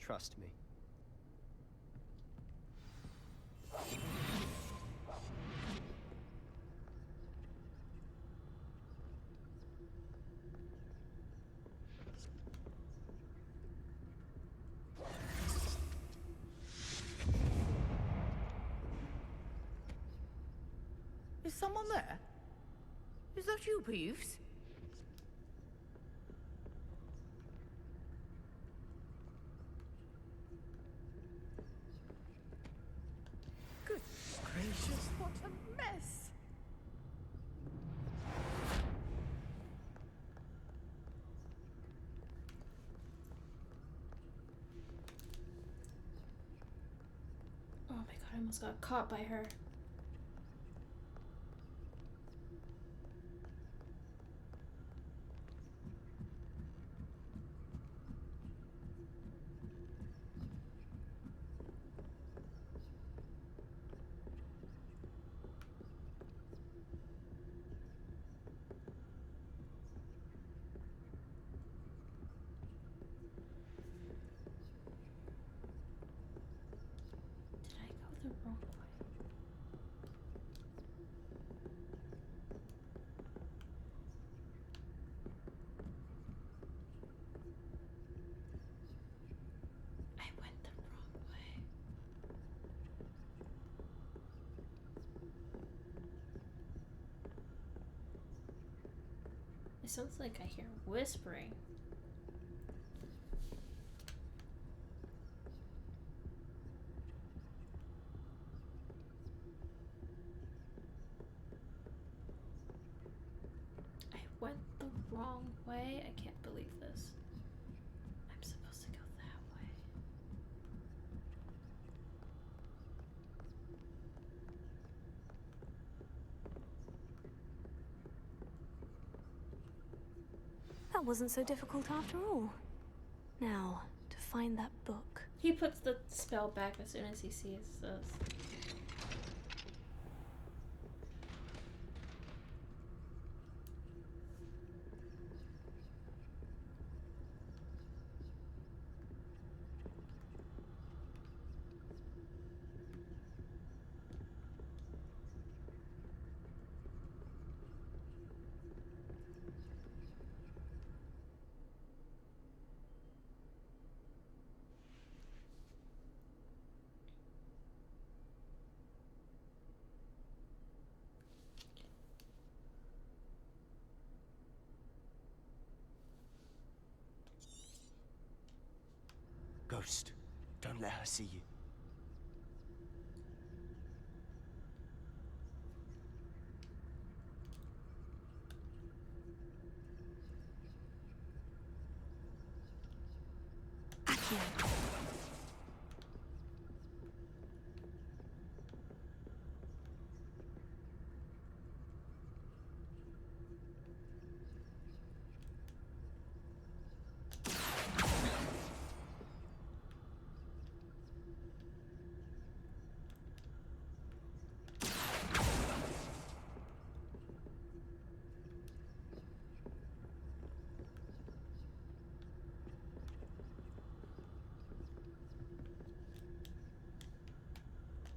Trust me. Is someone there? Is that you, Peeves? Good gracious, what a mess! Oh my god, I almost got caught by her. Did I go the wrong way? I went the wrong way. It sounds like I hear whispering. I went the wrong way. I can't believe this. I'm supposed to go that way. That wasn't so difficult after all. Now, to find that book. He puts the spell back as soon as he sees this. Ghost, don't let her see you. Accio.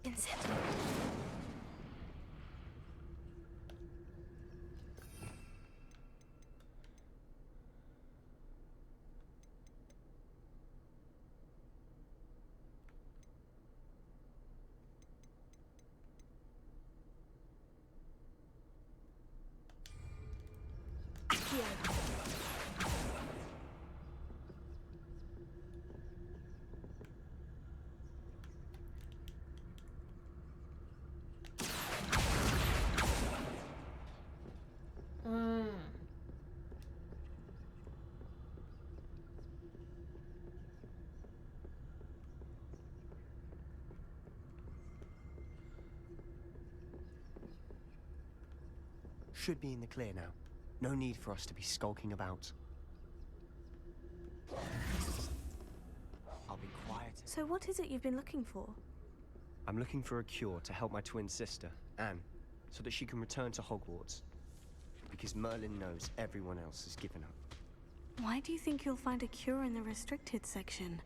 Incendio. Accio. Should be in the clear now. No need for us to be skulking about. I'll be quiet. So what is it you've been looking for? I'm looking for a cure to help my twin sister, Anne, so that she can return to Hogwarts. Because Merlin knows everyone else has given up. Why do you think you'll find a cure in the restricted section?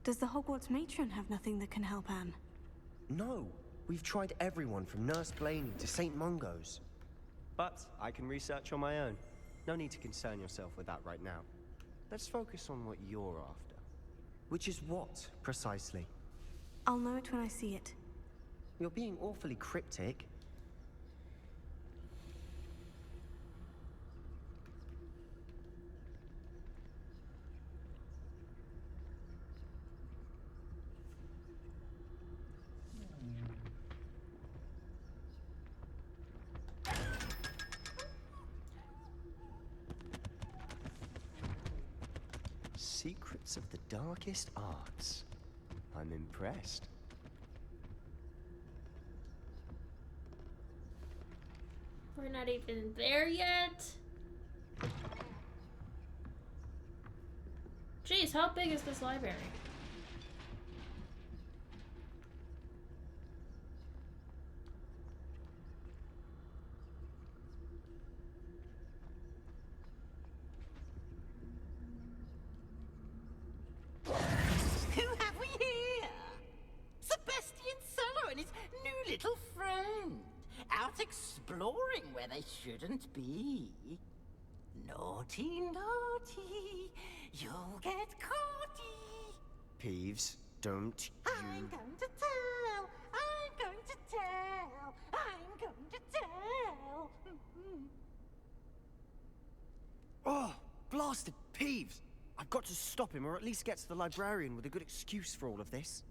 Does the Hogwarts matron have nothing that can help Anne? No! We've tried everyone from Nurse Blaney to St. Mungo's. But I can research on my own. No need to concern yourself with that right now. Let's focus on what you're after. Which is what, precisely? I'll know it when I see it. You're being awfully cryptic. secrets of the darkest arts. I'm impressed. We're not even there yet. Jeez, how big is this library? Who have we here? Sebastian Solo and his new little friend. Out exploring where they shouldn't be. Naughty, naughty. You'll get caughty. Peeves, don't you... I'm going to tell. I'm going to tell. I'm going to tell. Oh, blasted Peeves! I've got to stop him, or at least get to the librarian with a good excuse for all of this.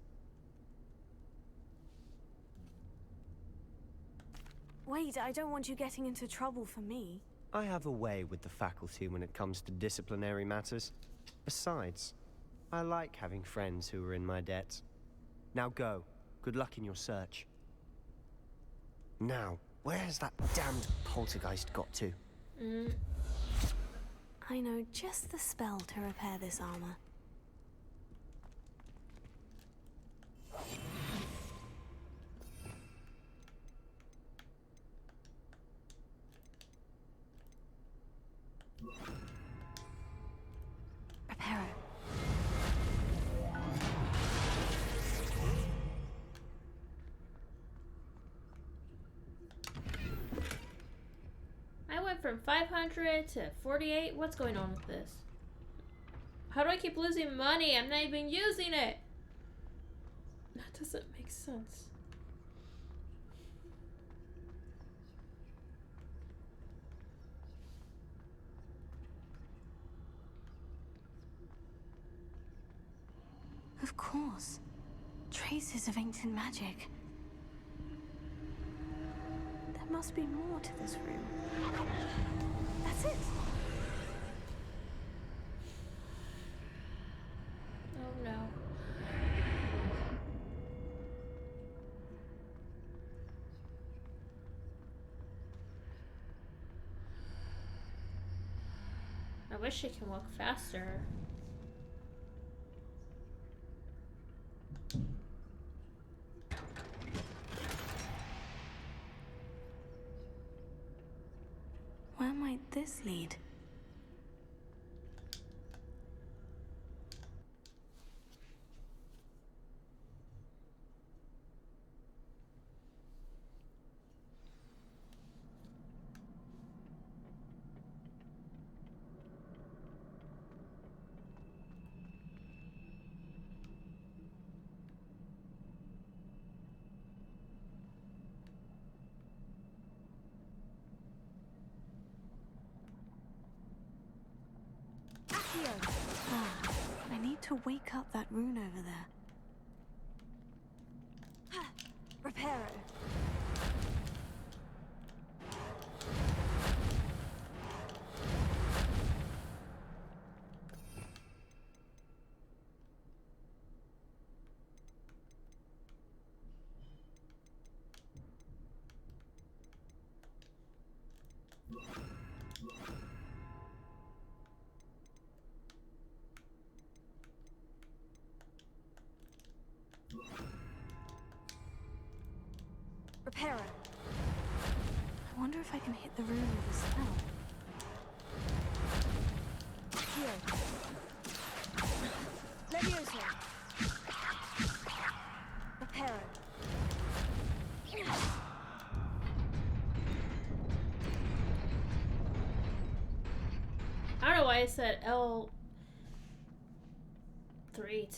Wait, I don't want you getting into trouble for me. I have a way with the faculty when it comes to disciplinary matters. Besides, I like having friends who are in my debt. Now go. Good luck in your search. Now, where has that damned poltergeist got to? I know just the spell to repair this armor. Reparo. I went from 500 to 48. What's going on with this? How do I keep losing money? I'm not even using it. That doesn't make sense. Of course. Traces of ancient magic. There must be more to this room. That's it. Oh no. I wish it can walk faster. Where might this lead? I need to wake up that rune over there. Reparo. Reparo. I wonder if I can hit the rune with a spell. Here. Levioso. Reparo. I don't know why I said L3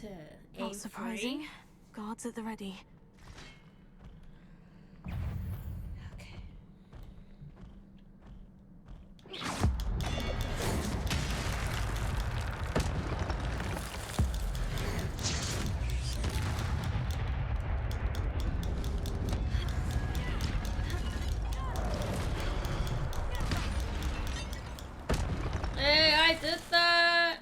to aim. Not surprising. Guards at the ready. Hey, I did that!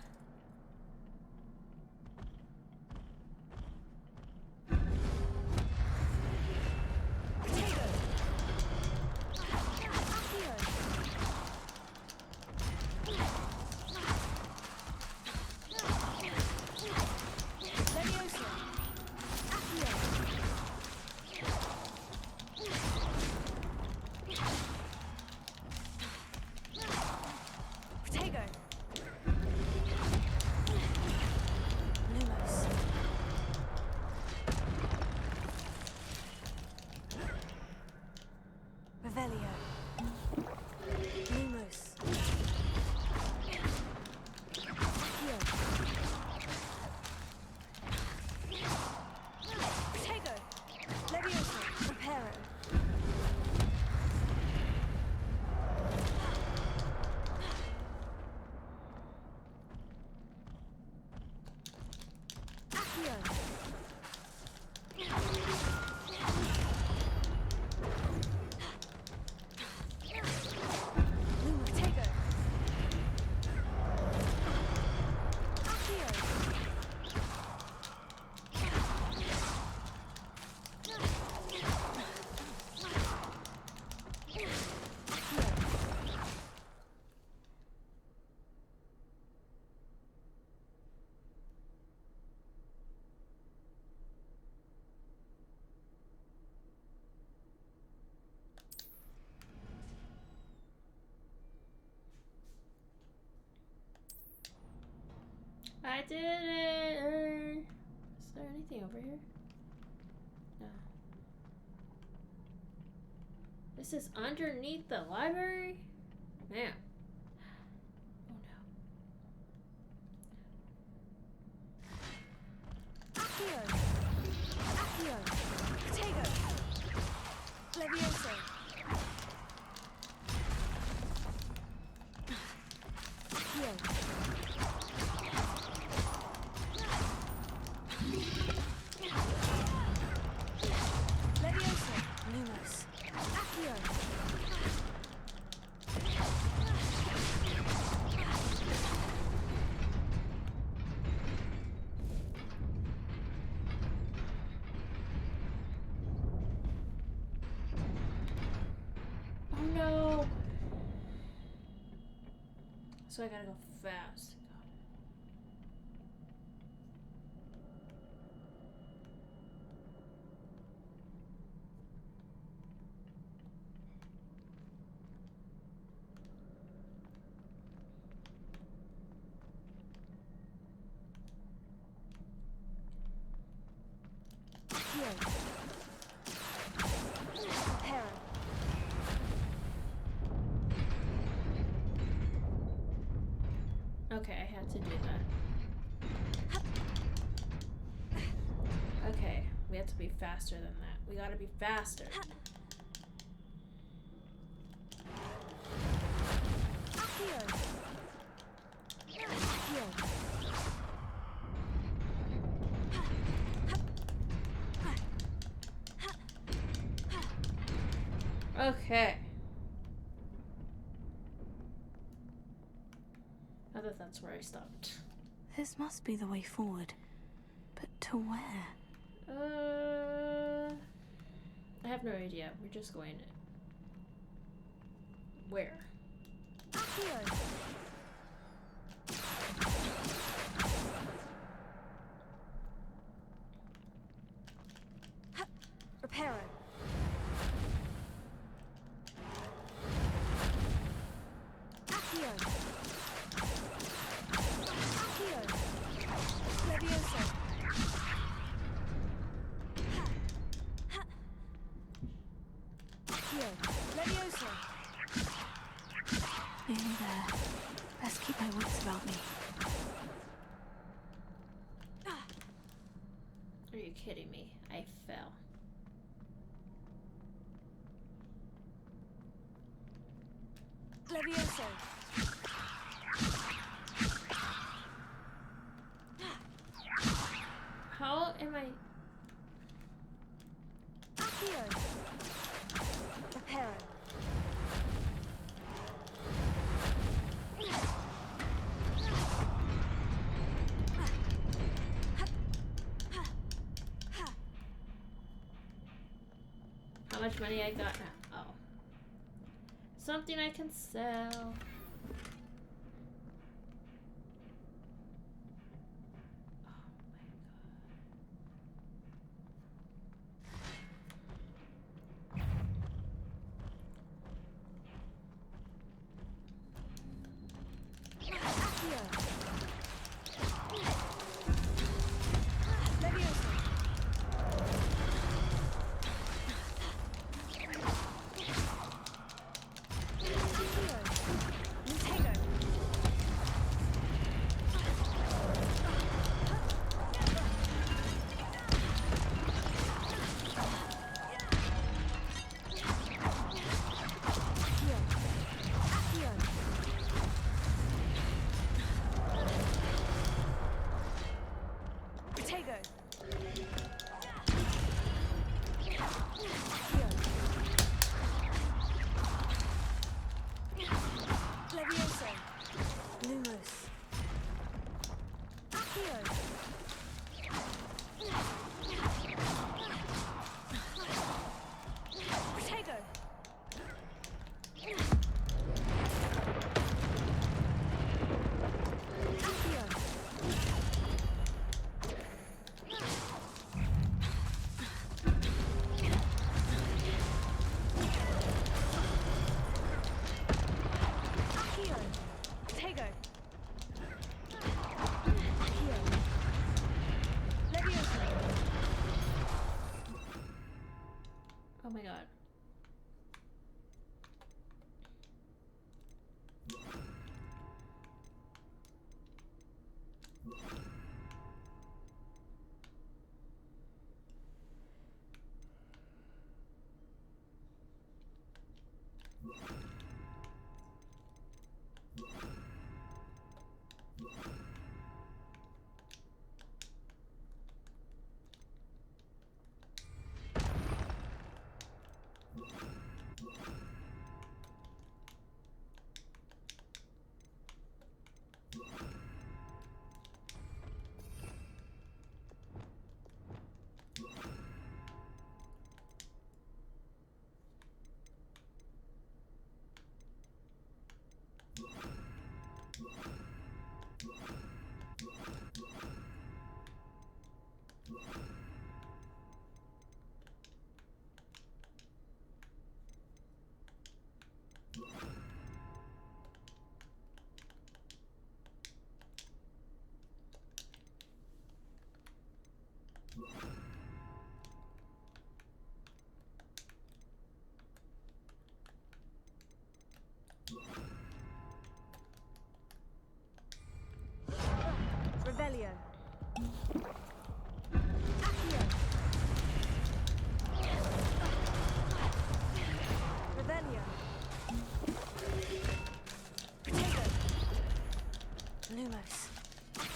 I did it! Is there anything over here? No. This is underneath the library? Man. Oh no. Accio! Accio! Tego! Levioso! Accio! Levioso! Lumos! Accio! Oh no! So I gotta go fast. Okay, I had to do that. Okay, we have to be faster than that. We gotta be faster. Okay. I thought that's where I stopped. This must be the way forward. But to where? I have no idea. We're just going where? Reparo. Accio. Accio. Levioso. Accio. Levioso. Nearly there. Best keep my wits about me. Are you kidding me? I fell. Levioso. How am I? Accio. Reparo. How much money I got now? Oh. Something I can sell. Tego.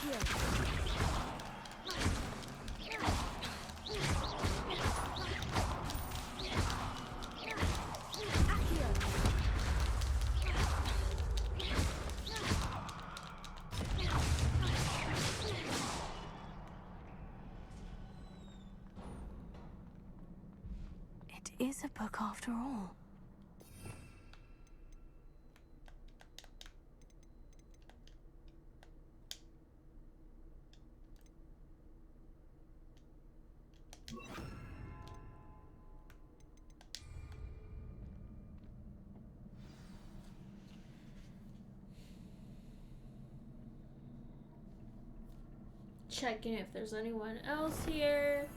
It is a book after all. Checking if there's anyone else here.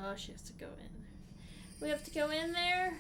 Oh, she has to go in. We have to go in there?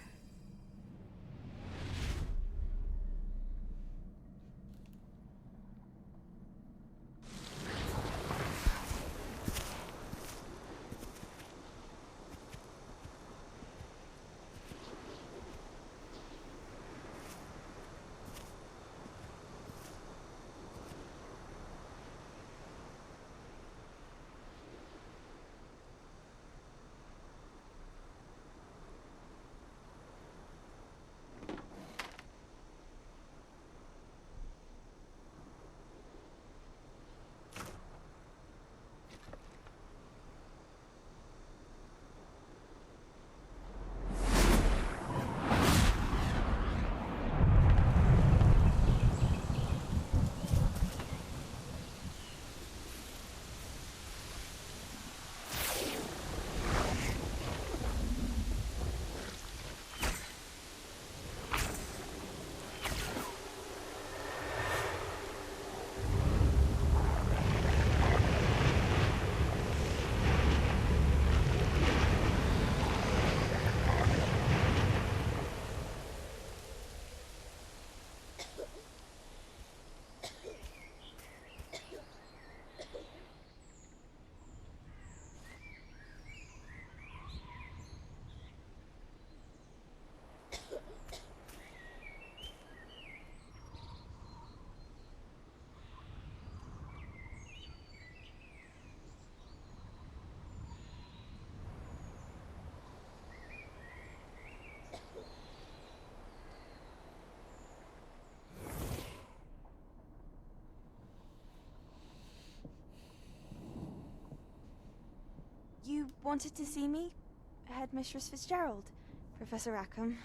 You wanted to see me? Headmistress Fitzgerald, Professor Rackham.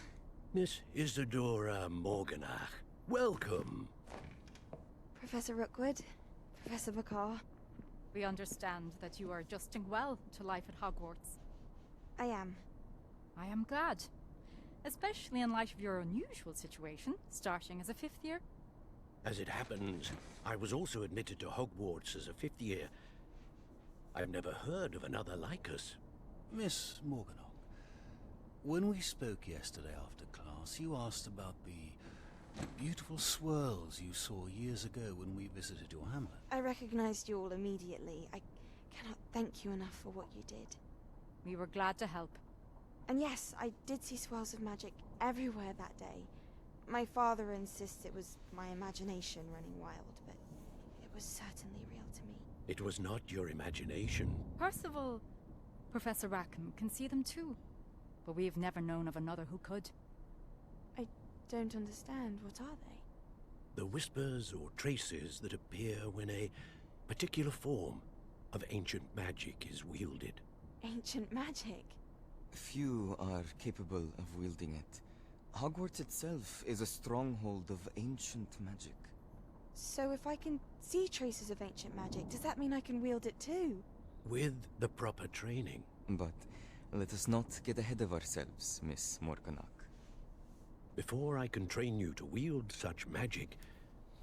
Miss Isadora Morganach, welcome. Professor Rookwood, Professor Bakar. We understand that you are adjusting well to life at Hogwarts. I am. I am glad. Especially in light of your unusual situation, starting as a 5th year. As it happens, I was also admitted to Hogwarts as a 5th year. I've never heard of another like us. Miss Morganach, when we spoke yesterday after class, you asked about the beautiful swirls you saw years ago when we visited your hamlet. I recognized you all immediately. I cannot thank you enough for what you did. We were glad to help. And yes, I did see swirls of magic everywhere that day. My father insists it was my imagination running wild, but it was certainly real to me. It was not your imagination. Percival, Professor Rackham can see them too. But we've never known of another who could. I don't understand. What are they? The whispers or traces that appear when a particular form of ancient magic is wielded. Ancient magic? Few are capable of wielding it. Hogwarts itself is a stronghold of ancient magic. So if I can see traces of ancient magic, does that mean I can wield it too? With the proper training. But let us not get ahead of ourselves, Miss Morganach. Before I can train you to wield such magic,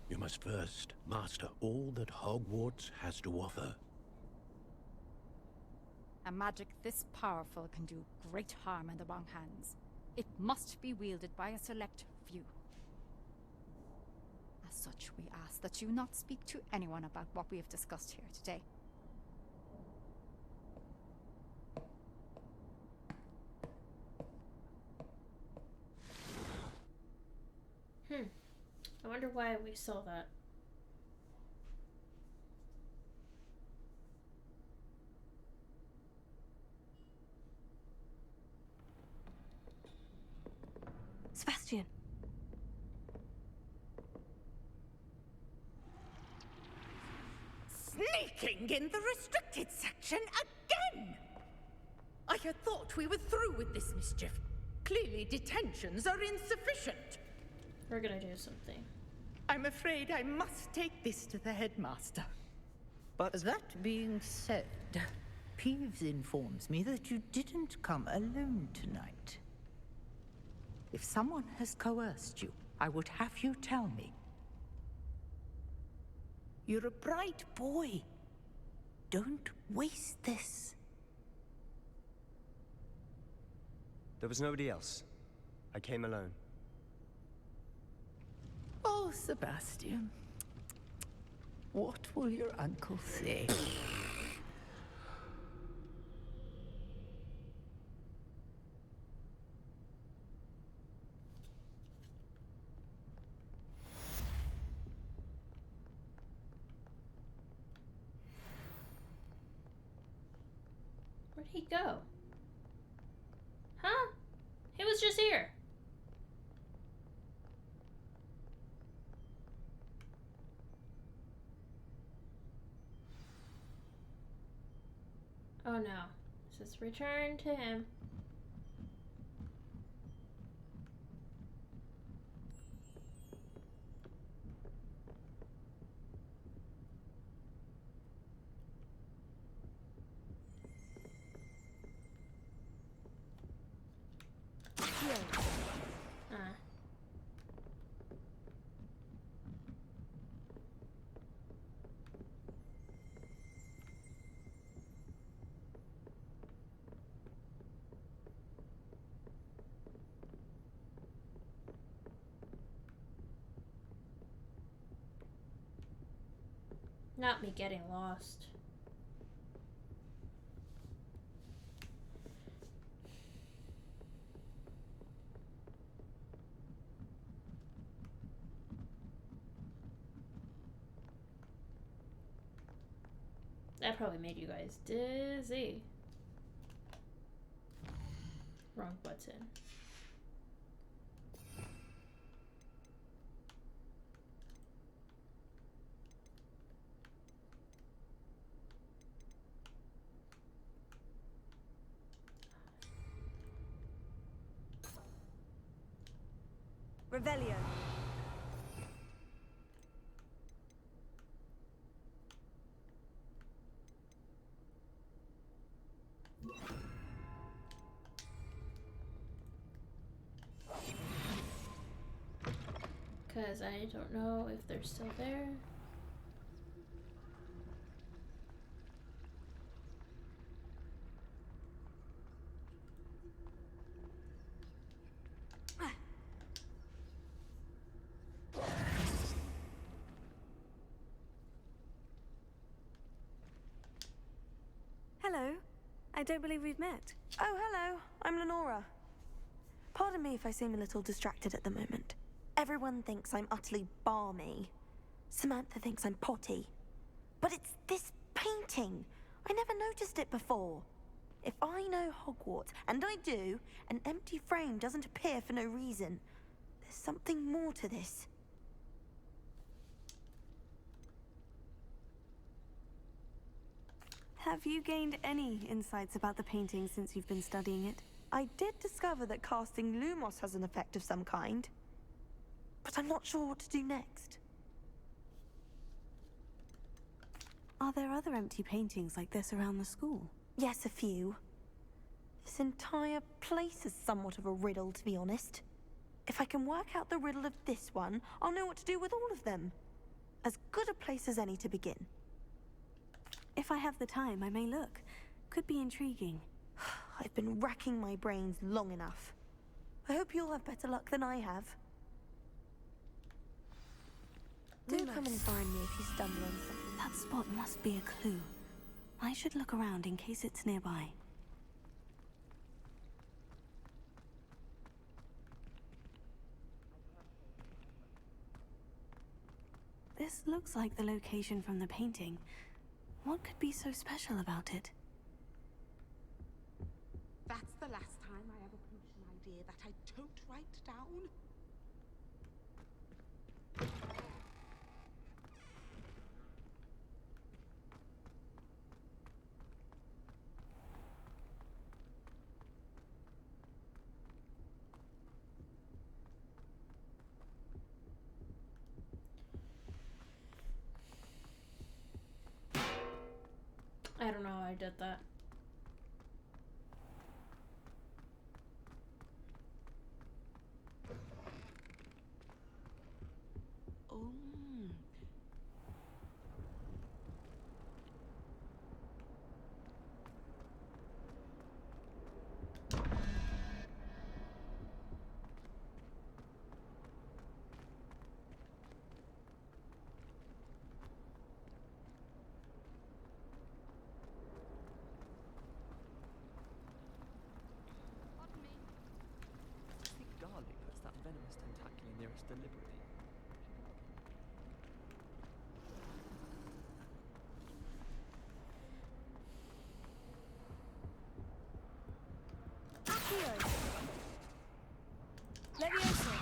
you must first master all that Hogwarts has to offer. A magic this powerful can do great harm in the wrong hands. It must be wielded by a select few. As such, we ask that you not speak to anyone about what we have discussed here today. wonder why we saw that. Sebastian. Sneaking in the restricted section again! I had thought we were through with this mischief. Clearly detentions are insufficient. We're gonna do something. I'm afraid I must take this to the headmaster. But that being said, Peeves informs me that you didn't come alone tonight. If someone has coerced you, I would have you tell me. You're a bright boy. Don't waste this. There was nobody else. I came alone. Oh, Sebastian. What will your uncle say? Where'd he go? Huh? He was just here. Oh no. Just return to him. Not me getting lost. That probably made you guys dizzy. Wrong button. Revelio. Because I don't know if they're still there. Hello. I don't believe we've met. Oh, hello. I'm Lenora. Pardon me if I seem a little distracted at the moment. Everyone thinks I'm utterly balmy. Samantha thinks I'm potty. But it's this painting. I never noticed it before. If I know Hogwarts, and I do, an empty frame doesn't appear for no reason. There's something more to this. Have you gained any insights about the painting since you've been studying it? I did discover that casting Lumos has an effect of some kind. But I'm not sure what to do next. Are there other empty paintings like this around the school? Yes, a few. This entire place is somewhat of a riddle, to be honest. If I can work out the riddle of this one, I'll know what to do with all of them. As good a place as any to begin. If I have the time, I may look. Could be intriguing. I've been racking my brains long enough. I hope you'll have better luck than I have. Do come and find me if you stumble on something. That spot must be a clue. I should look around in case it's nearby. This looks like the location from the painting. What could be so special about it? That's the last time I ever preached an idea that I don't write down. I don't know how I did that. Oh. The garlic that's that venomous tentacular nearest deliberately. Levioso.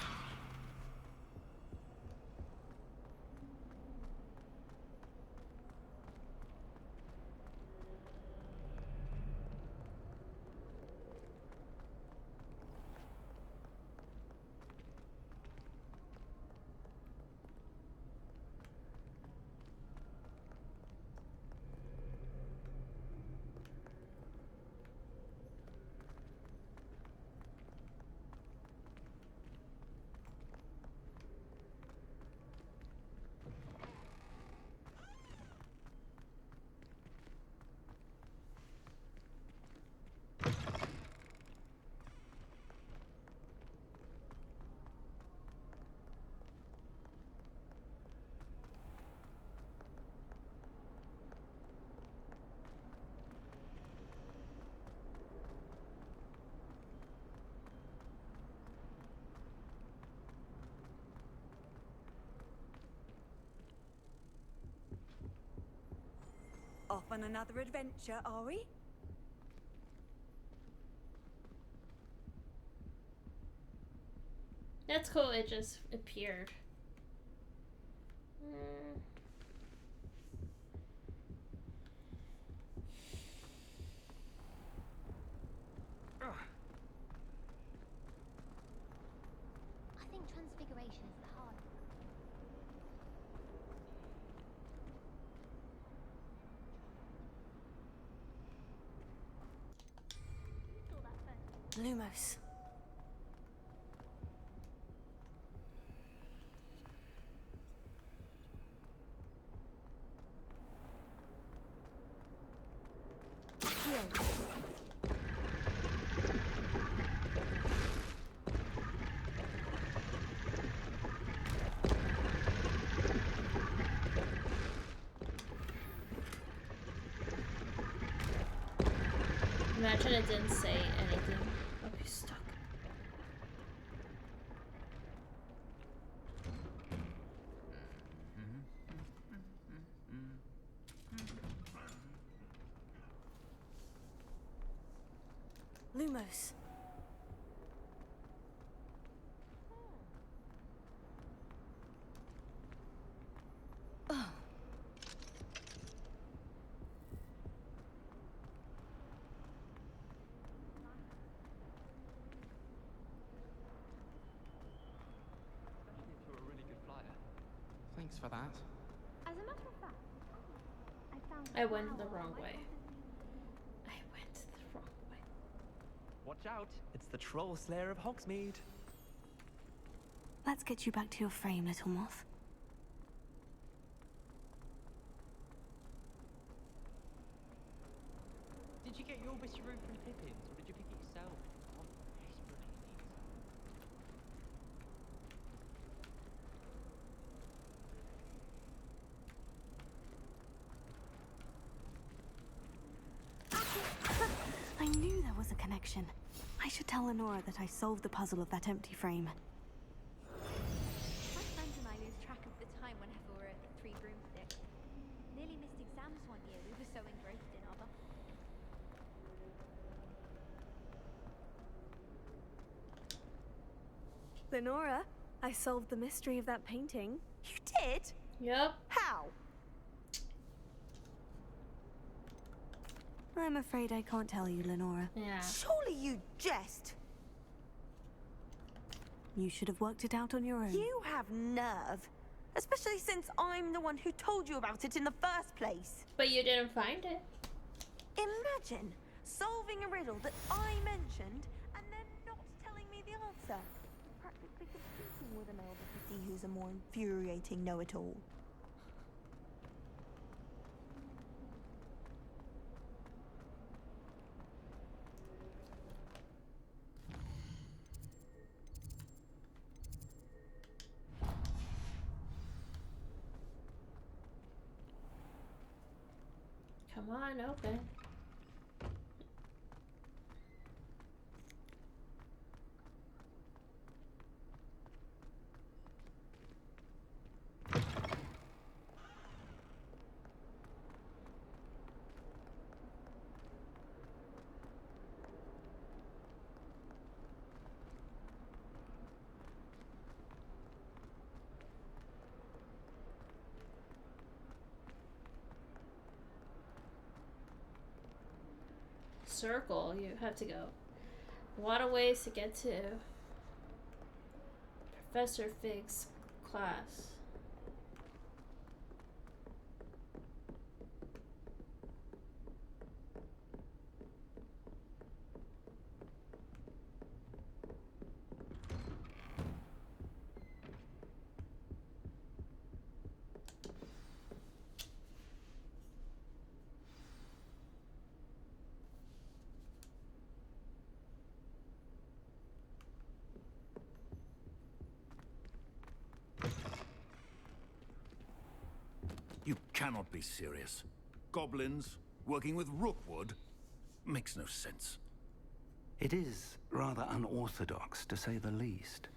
Off on another adventure, are we? That's cool, it just appeared. I think transfiguration is the hard one. Who thought that first? Lumos. Imagine it didn't say anything. Oh, he's stuck. Lumos. Oh. You're a really good flyer. Thanks for that. As a matter of fact, I found I went the flower wrong right way. opposite I went the wrong way. Watch out! It's the Troll Slayer of Hogsmeade. Let's get you back to your frame, little moth. Did you get your whisperoo from Pippins, or did you pick it yourself? I'm desperately need I knew there was a connection. I should tell Lenora that I solved the puzzle of that empty frame. My friends and I lose track of the time whenever we're at the Lenora, I solved the mystery of that painting. You did? Yep. How? I'm afraid I can't tell you, Lenora. Yeah. Surely you jest. You should have worked it out on your own. You have nerve. Especially since I'm the one who told you about it in the first place. But you didn't find it. Imagine solving a riddle that I mentioned and then not telling me the answer. Practically competing with an elder to see who's a more infuriating know-it-all. Come on, open. Circle, you have to go a lot of ways to get to Professor Fig's class. You cannot be serious. Goblins working with Rookwood makes no sense. It is rather unorthodox, to say the least.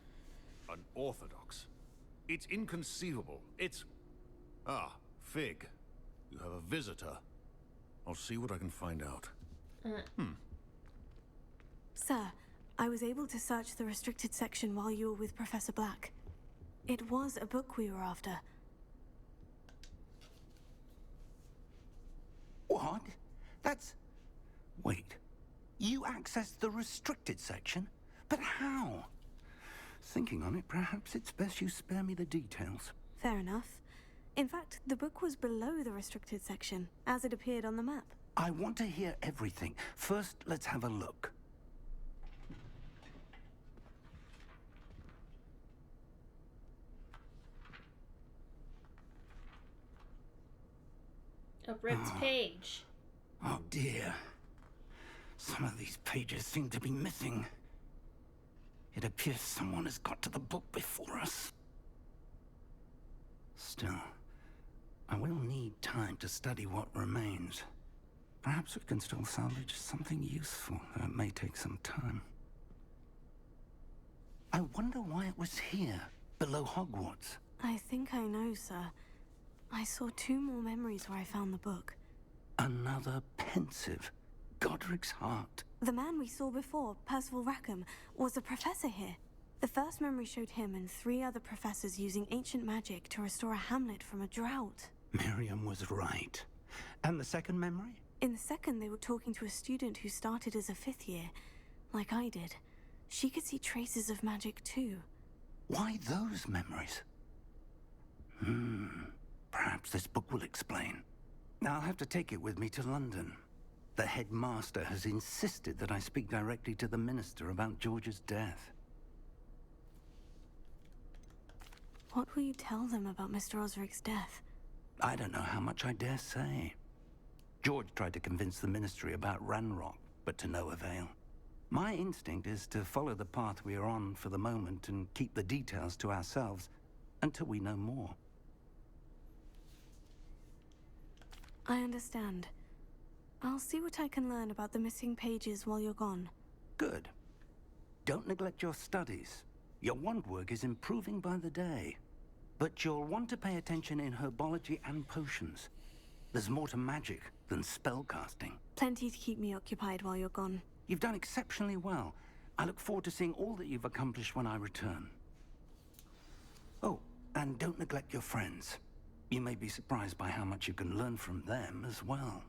Unorthodox? It's inconceivable. It's... Ah, Fig. You have a visitor. I'll see what I can find out. Sir, I was able to search the restricted section while you were with Professor Black. It was a book we were after. What? That's... Wait. You accessed the restricted section? But how? Thinking on it, perhaps it's best you spare me the details. Fair enough. In fact, the book was below the restricted section, as it appeared on the map. I want to hear everything. First, let's have a look. A ripped page. Oh dear. Some of these pages seem to be missing. It appears someone has got to the book before us. Still, I will need time to study what remains. Perhaps we can still salvage something useful, though it may take some time. I wonder why it was here, below Hogwarts. I think I know, sir. I saw 2 more memories where I found the book. Another pensive. Godric's heart. The man we saw before, Percival Rackham, was a professor here. The first memory showed him and 3 other professors using ancient magic to restore a hamlet from a drought. Miriam was right. And the second memory? In the second, they were talking to a student who started as a 5th year, like I did. She could see traces of magic too. Why those memories? Perhaps this book will explain. I'll have to take it with me to London. The headmaster has insisted that I speak directly to the minister about George's death. What will you tell them about Mr. Osric's death? I don't know how much I dare say. George tried to convince the ministry about Ranrock, but to no avail. My instinct is to follow the path we are on for the moment and keep the details to ourselves until we know more. I understand. I'll see what I can learn about the missing pages while you're gone. Good. Don't neglect your studies. Your wand work is improving by the day. But you'll want to pay attention in herbology and potions. There's more to magic than spellcasting. Plenty to keep me occupied while you're gone. You've done exceptionally well. I look forward to seeing all that you've accomplished when I return. Oh, and don't neglect your friends. You may be surprised by how much you can learn from them as well.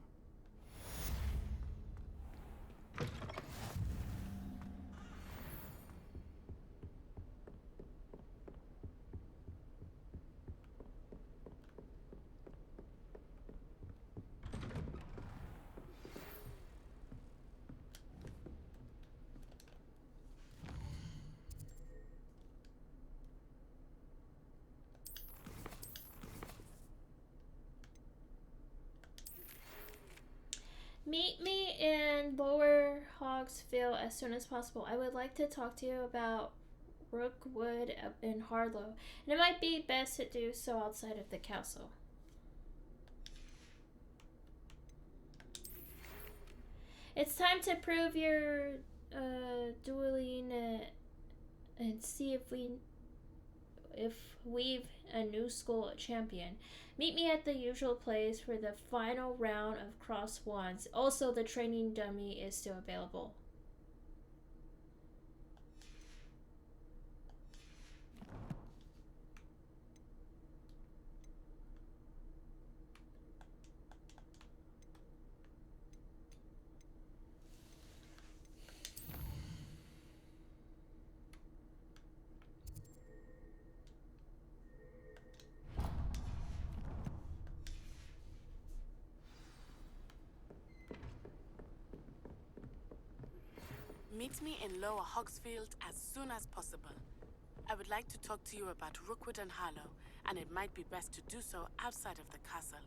Meet me in Lower Hogsville as soon as possible. I would like to talk to you about Rookwood in Harlow, and it might be best to do so outside of the castle. It's time to prove your dueling and see if we've a new school champion. Meet me at the usual place for the final round of cross wands. Also, the training dummy is still available. Meet me in Lower Hogsfield as soon as possible. I would like to talk to you about Rookwood and Harlow, and it might be best to do so outside of the castle.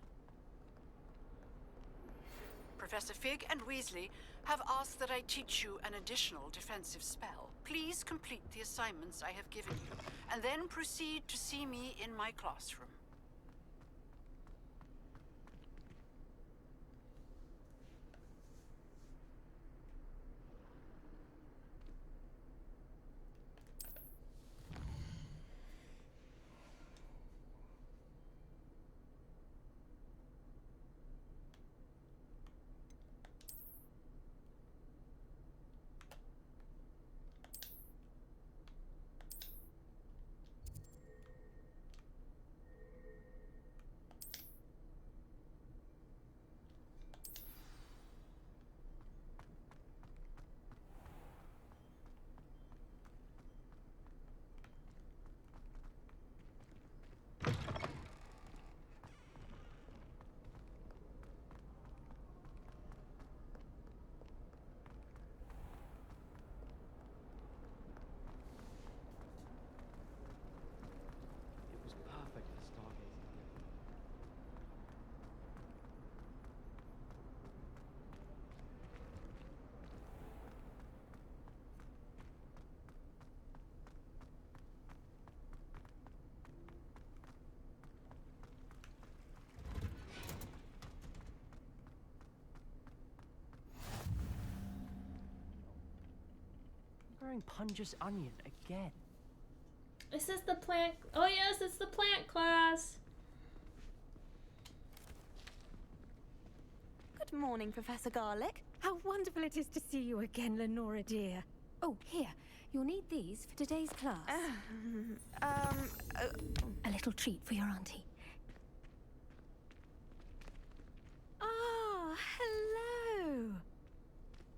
Professor Fig and Weasley have asked that I teach you an additional defensive spell. Please complete the assignments I have given you, and then proceed to see me in my classroom. Wearing Punja's onion again. This is the plant. Oh yes, it's the plant class. Good morning, Professor Garlick. How wonderful it is to see you again, Lenora dear. Oh, here. You'll need these for today's class. A little treat for your auntie. Ah, hello.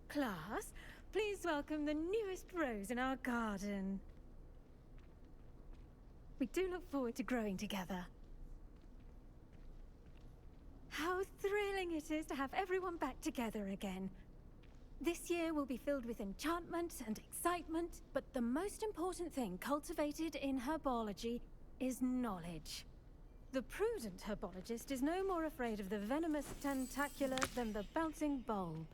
Class, please welcome the newest rose in our garden. We do look forward to growing together. How thrilling it is to have everyone back together again. This year will be filled with enchantment and excitement, but the most important thing cultivated in herbology is knowledge. The prudent herbologist is no more afraid of the venomous tentacula than the bouncing bulb.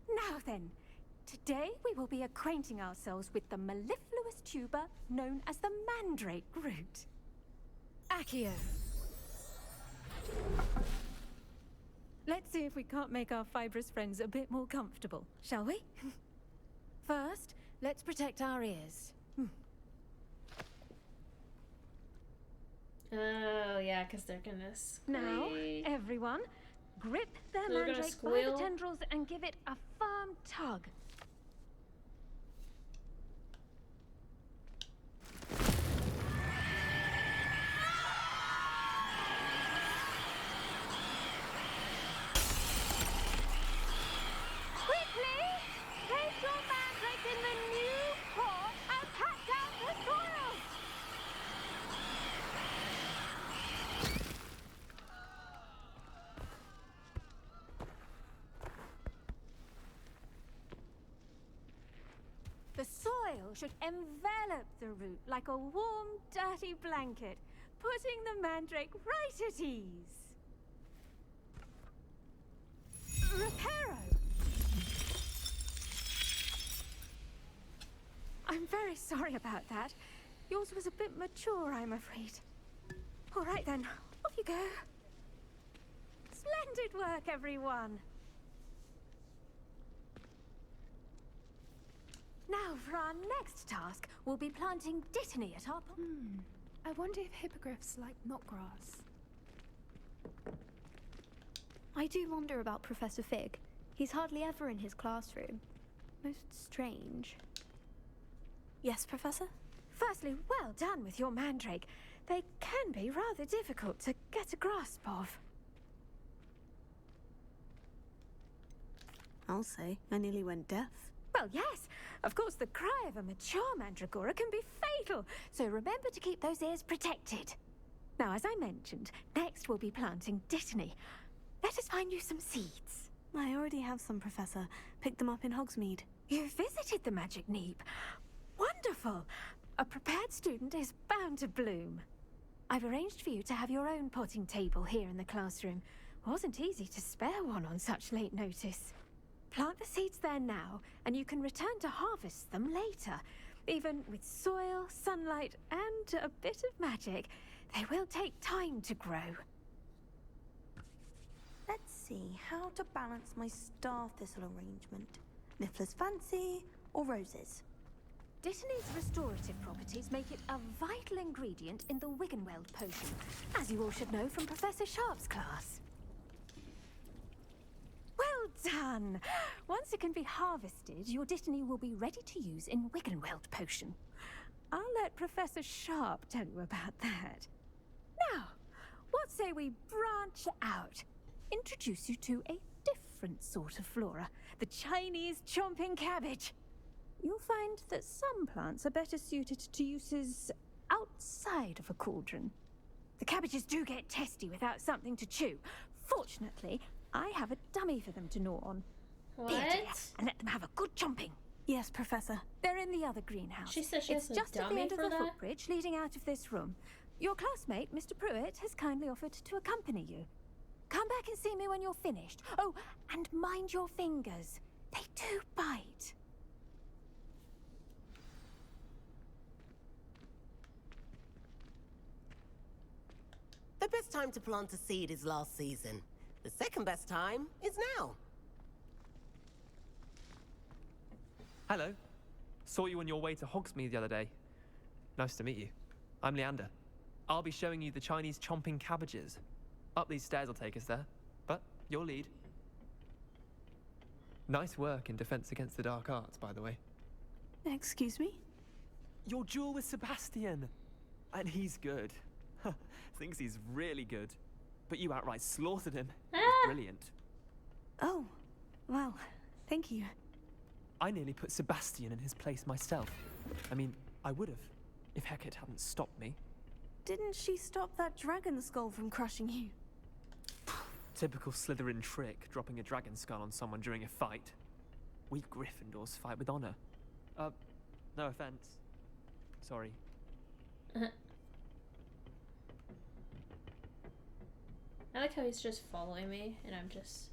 Now then, today we will be acquainting ourselves with the mellifluous tuber known as the mandrake root. Accio. Let's see if we can't make our fibrous friends a bit more comfortable, shall we? First, let's protect our ears. Oh yeah, because they're gonna squeak. Now, everyone, grip their They're gonna mandrake by squeal. the tendrils and give it a firm tug. should envelop the root like a warm, dirty blanket, putting the mandrake right at ease. Reparo! I'm very sorry about that. Yours was a bit mature, I'm afraid. All right then, off you go. Splendid work, everyone. Now, for our next task, we'll be planting dittany at our... I wonder if hippogriffs like knotgrass. I do wonder about Professor Fig. He's hardly ever in his classroom. Most strange. Yes, Professor? Firstly, well done with your mandrake. They can be rather difficult to get a grasp of. I'll say, I nearly went deaf. Well, yes. Of course, the cry of a mature mandragora can be fatal, so remember to keep those ears protected. Now, as I mentioned, next we'll be planting dittany. Let us find you some seeds. I already have some, Professor. Picked them up in Hogsmeade. You visited the Magic Neep. Wonderful! A prepared student is bound to bloom. I've arranged for you to have your own potting table here in the classroom. Wasn't easy to spare one on such late notice. Plant the seeds there now, and you can return to harvest them later. Even with soil, sunlight, and a bit of magic, they will take time to grow. Let's see how to balance my star thistle arrangement. Niffler's fancy or roses? Dittany's restorative properties make it a vital ingredient in the Wiggenweld potion, as you all should know from Professor Sharp's class. Well done! Once it can be harvested, your dittany will be ready to use in Wiggenweld potion. I'll let Professor Sharp tell you about that. Now, what say we branch out? Introduce you to a different sort of flora, the Chinese chomping cabbage. You'll find that some plants are better suited to uses outside of a cauldron. The cabbages do get testy without something to chew. Fortunately, I have a dummy for them to gnaw on. What? Dear, and let them have a good chomping. Yes, Professor. They're in the other greenhouse. She said she it's has a just at the dummy end of for the that? footbridge leading out of this room. Your classmate, Mr. Pruitt, has kindly offered to accompany you. Come back and see me when you're finished. Oh, and mind your fingers. They do bite. The best time to plant a seed is last season. The second best time is now. Hello. Saw you on your way to Hogsmeade the other day. Nice to meet you. I'm Leander. I'll be showing you the Chinese chomping cabbages. Up these stairs will take us there, but your lead. Nice work in Defense Against the Dark Arts, by the way. Excuse me? Your duel with Sebastian. And he's good. Thinks he's really good. But you outright slaughtered him. It was brilliant. Oh, well, thank you. I nearly put Sebastian in his place myself. I mean, I would have, if Hecate hadn't stopped me. Didn't she stop that dragon skull from crushing you? Typical Slytherin trick, dropping a dragon skull on someone during a fight. We Gryffindors fight with honor. No offense. Sorry. I like how he's just following me and I'm just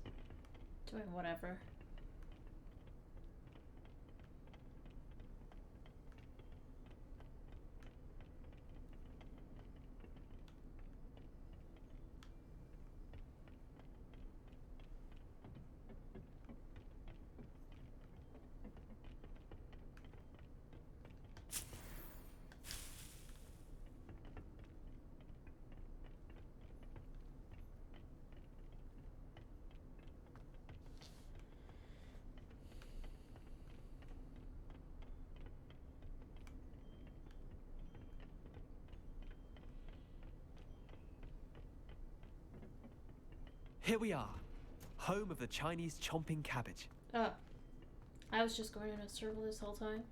doing whatever. Here we are, home of the Chinese chomping cabbage. Oh, I was just going in a circle this whole time.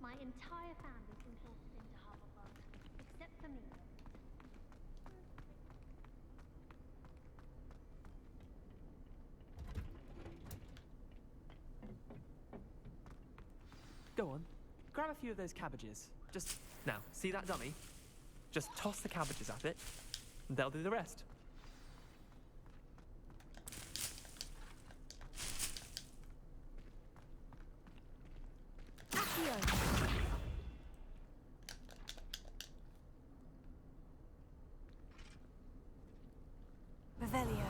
My entire family's been filtered into Hufflepuff, except for me. Go on. Grab a few of those cabbages. Just, now, see that dummy? Just toss the cabbages at it, and they'll do the rest. Revelio.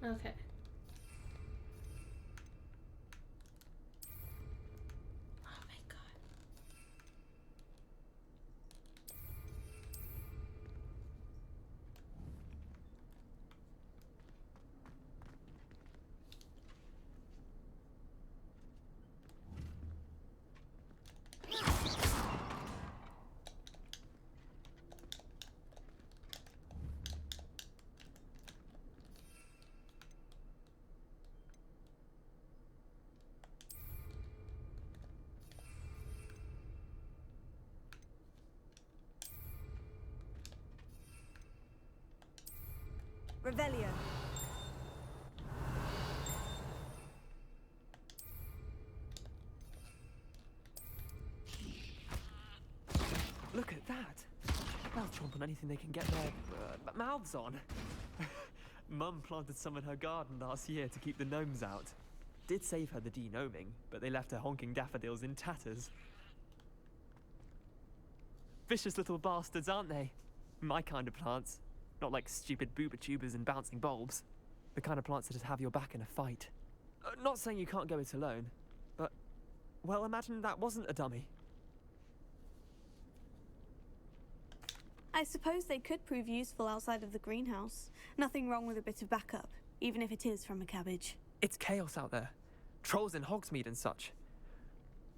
Okay. Oh my god. Revelio. Look at that. They'll chomp on anything they can get their mouths on. Mum planted some in her garden last year to keep the gnomes out. Did save her the de-gnoming, but they left her honking daffodils in tatters. Vicious little bastards, aren't they? My kind of plants. Not like stupid booba tubers and bouncing bulbs. The kind of plants that just have your back in a fight. Not saying you can't go it alone, but, well, imagine that wasn't a dummy. I suppose they could prove useful outside of the greenhouse. Nothing wrong with a bit of backup, even if it is from a cabbage. It's chaos out there. Trolls in Hogsmeade and such.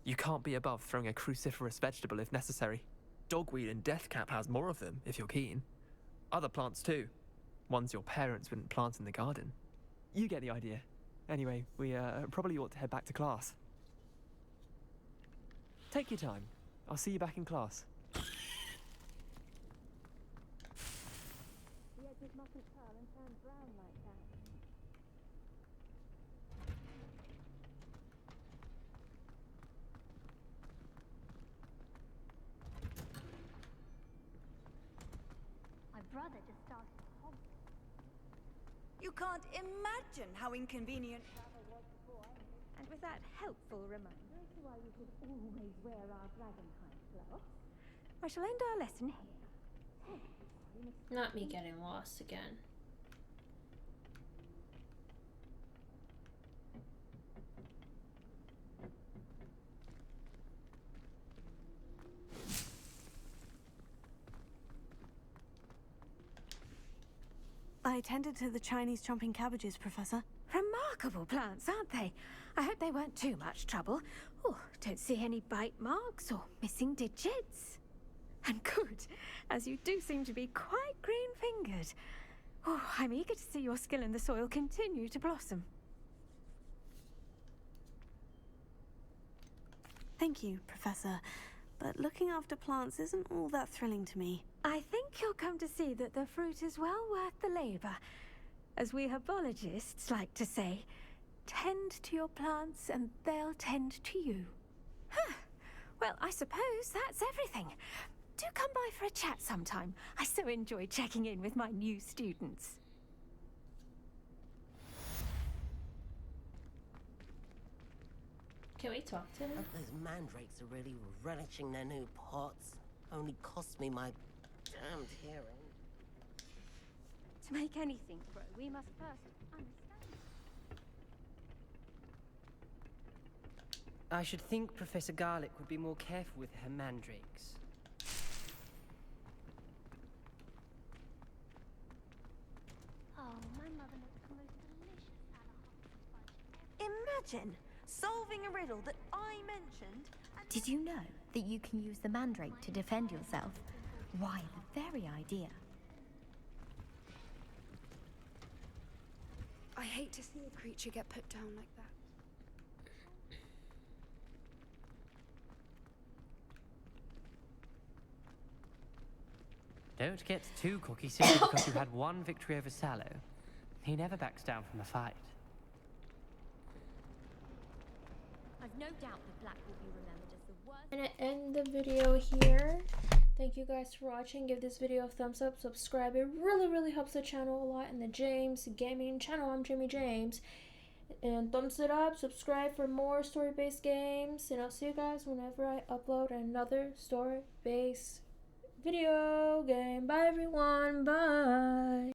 You can't be above throwing a cruciferous vegetable if necessary. Dogweed and deathcap has more of them, if you're keen. Other plants too. Ones your parents wouldn't plant in the garden. You get the idea. Anyway, we probably ought to head back to class. Take your time. I'll see you back in class. The edges mustn't curl and turn brown like that. My brother just started Hogwarts. You can't imagine how inconvenient travel was before. And with that helpful reminder as to why we should always wear our dragonhide cloths, I shall end our lesson here. Not me getting lost again. I tended to the Chinese chomping cabbages, Professor. Remarkable plants, aren't they? I hope they weren't too much trouble. Oh, don't see any bite marks or missing digits. And good, as you do seem to be quite green-fingered. Oh, I'm eager to see your skill in the soil continue to blossom. Thank you, Professor. But looking after plants isn't all that thrilling to me. I think you'll come to see that the fruit is well worth the labor. As we herbologists like to say, tend to your plants and they'll tend to you. Huh. Well, I suppose that's everything. Do come by for a chat sometime. I so enjoy checking in with my new students. Can we talk to him? Hope those mandrakes are really relishing their new pots. Only cost me my damned hearing. To make anything grow, we must first understand. I should think Professor Garlick would be more careful with her mandrakes. Oh, my mother makes the most delicious fudge. Imagine solving a riddle that I mentioned. Did you know that you can use the mandrake to defend yourself? Why, the very idea. I hate to see a creature get put down like that. Don't get too cocky simply because you had one victory over Sallow. He never backs down from a fight. I've no doubt that Black will be remembered as the worst. I'm gonna end the video here. Thank you guys for watching. Give this video a thumbs up, subscribe. It really helps the channel a lot. And the James Gaming channel, I'm Jaimie James. And thumbs it up, subscribe for more story-based games. And I'll see you guys whenever I upload another story-based video game. Bye everyone, bye.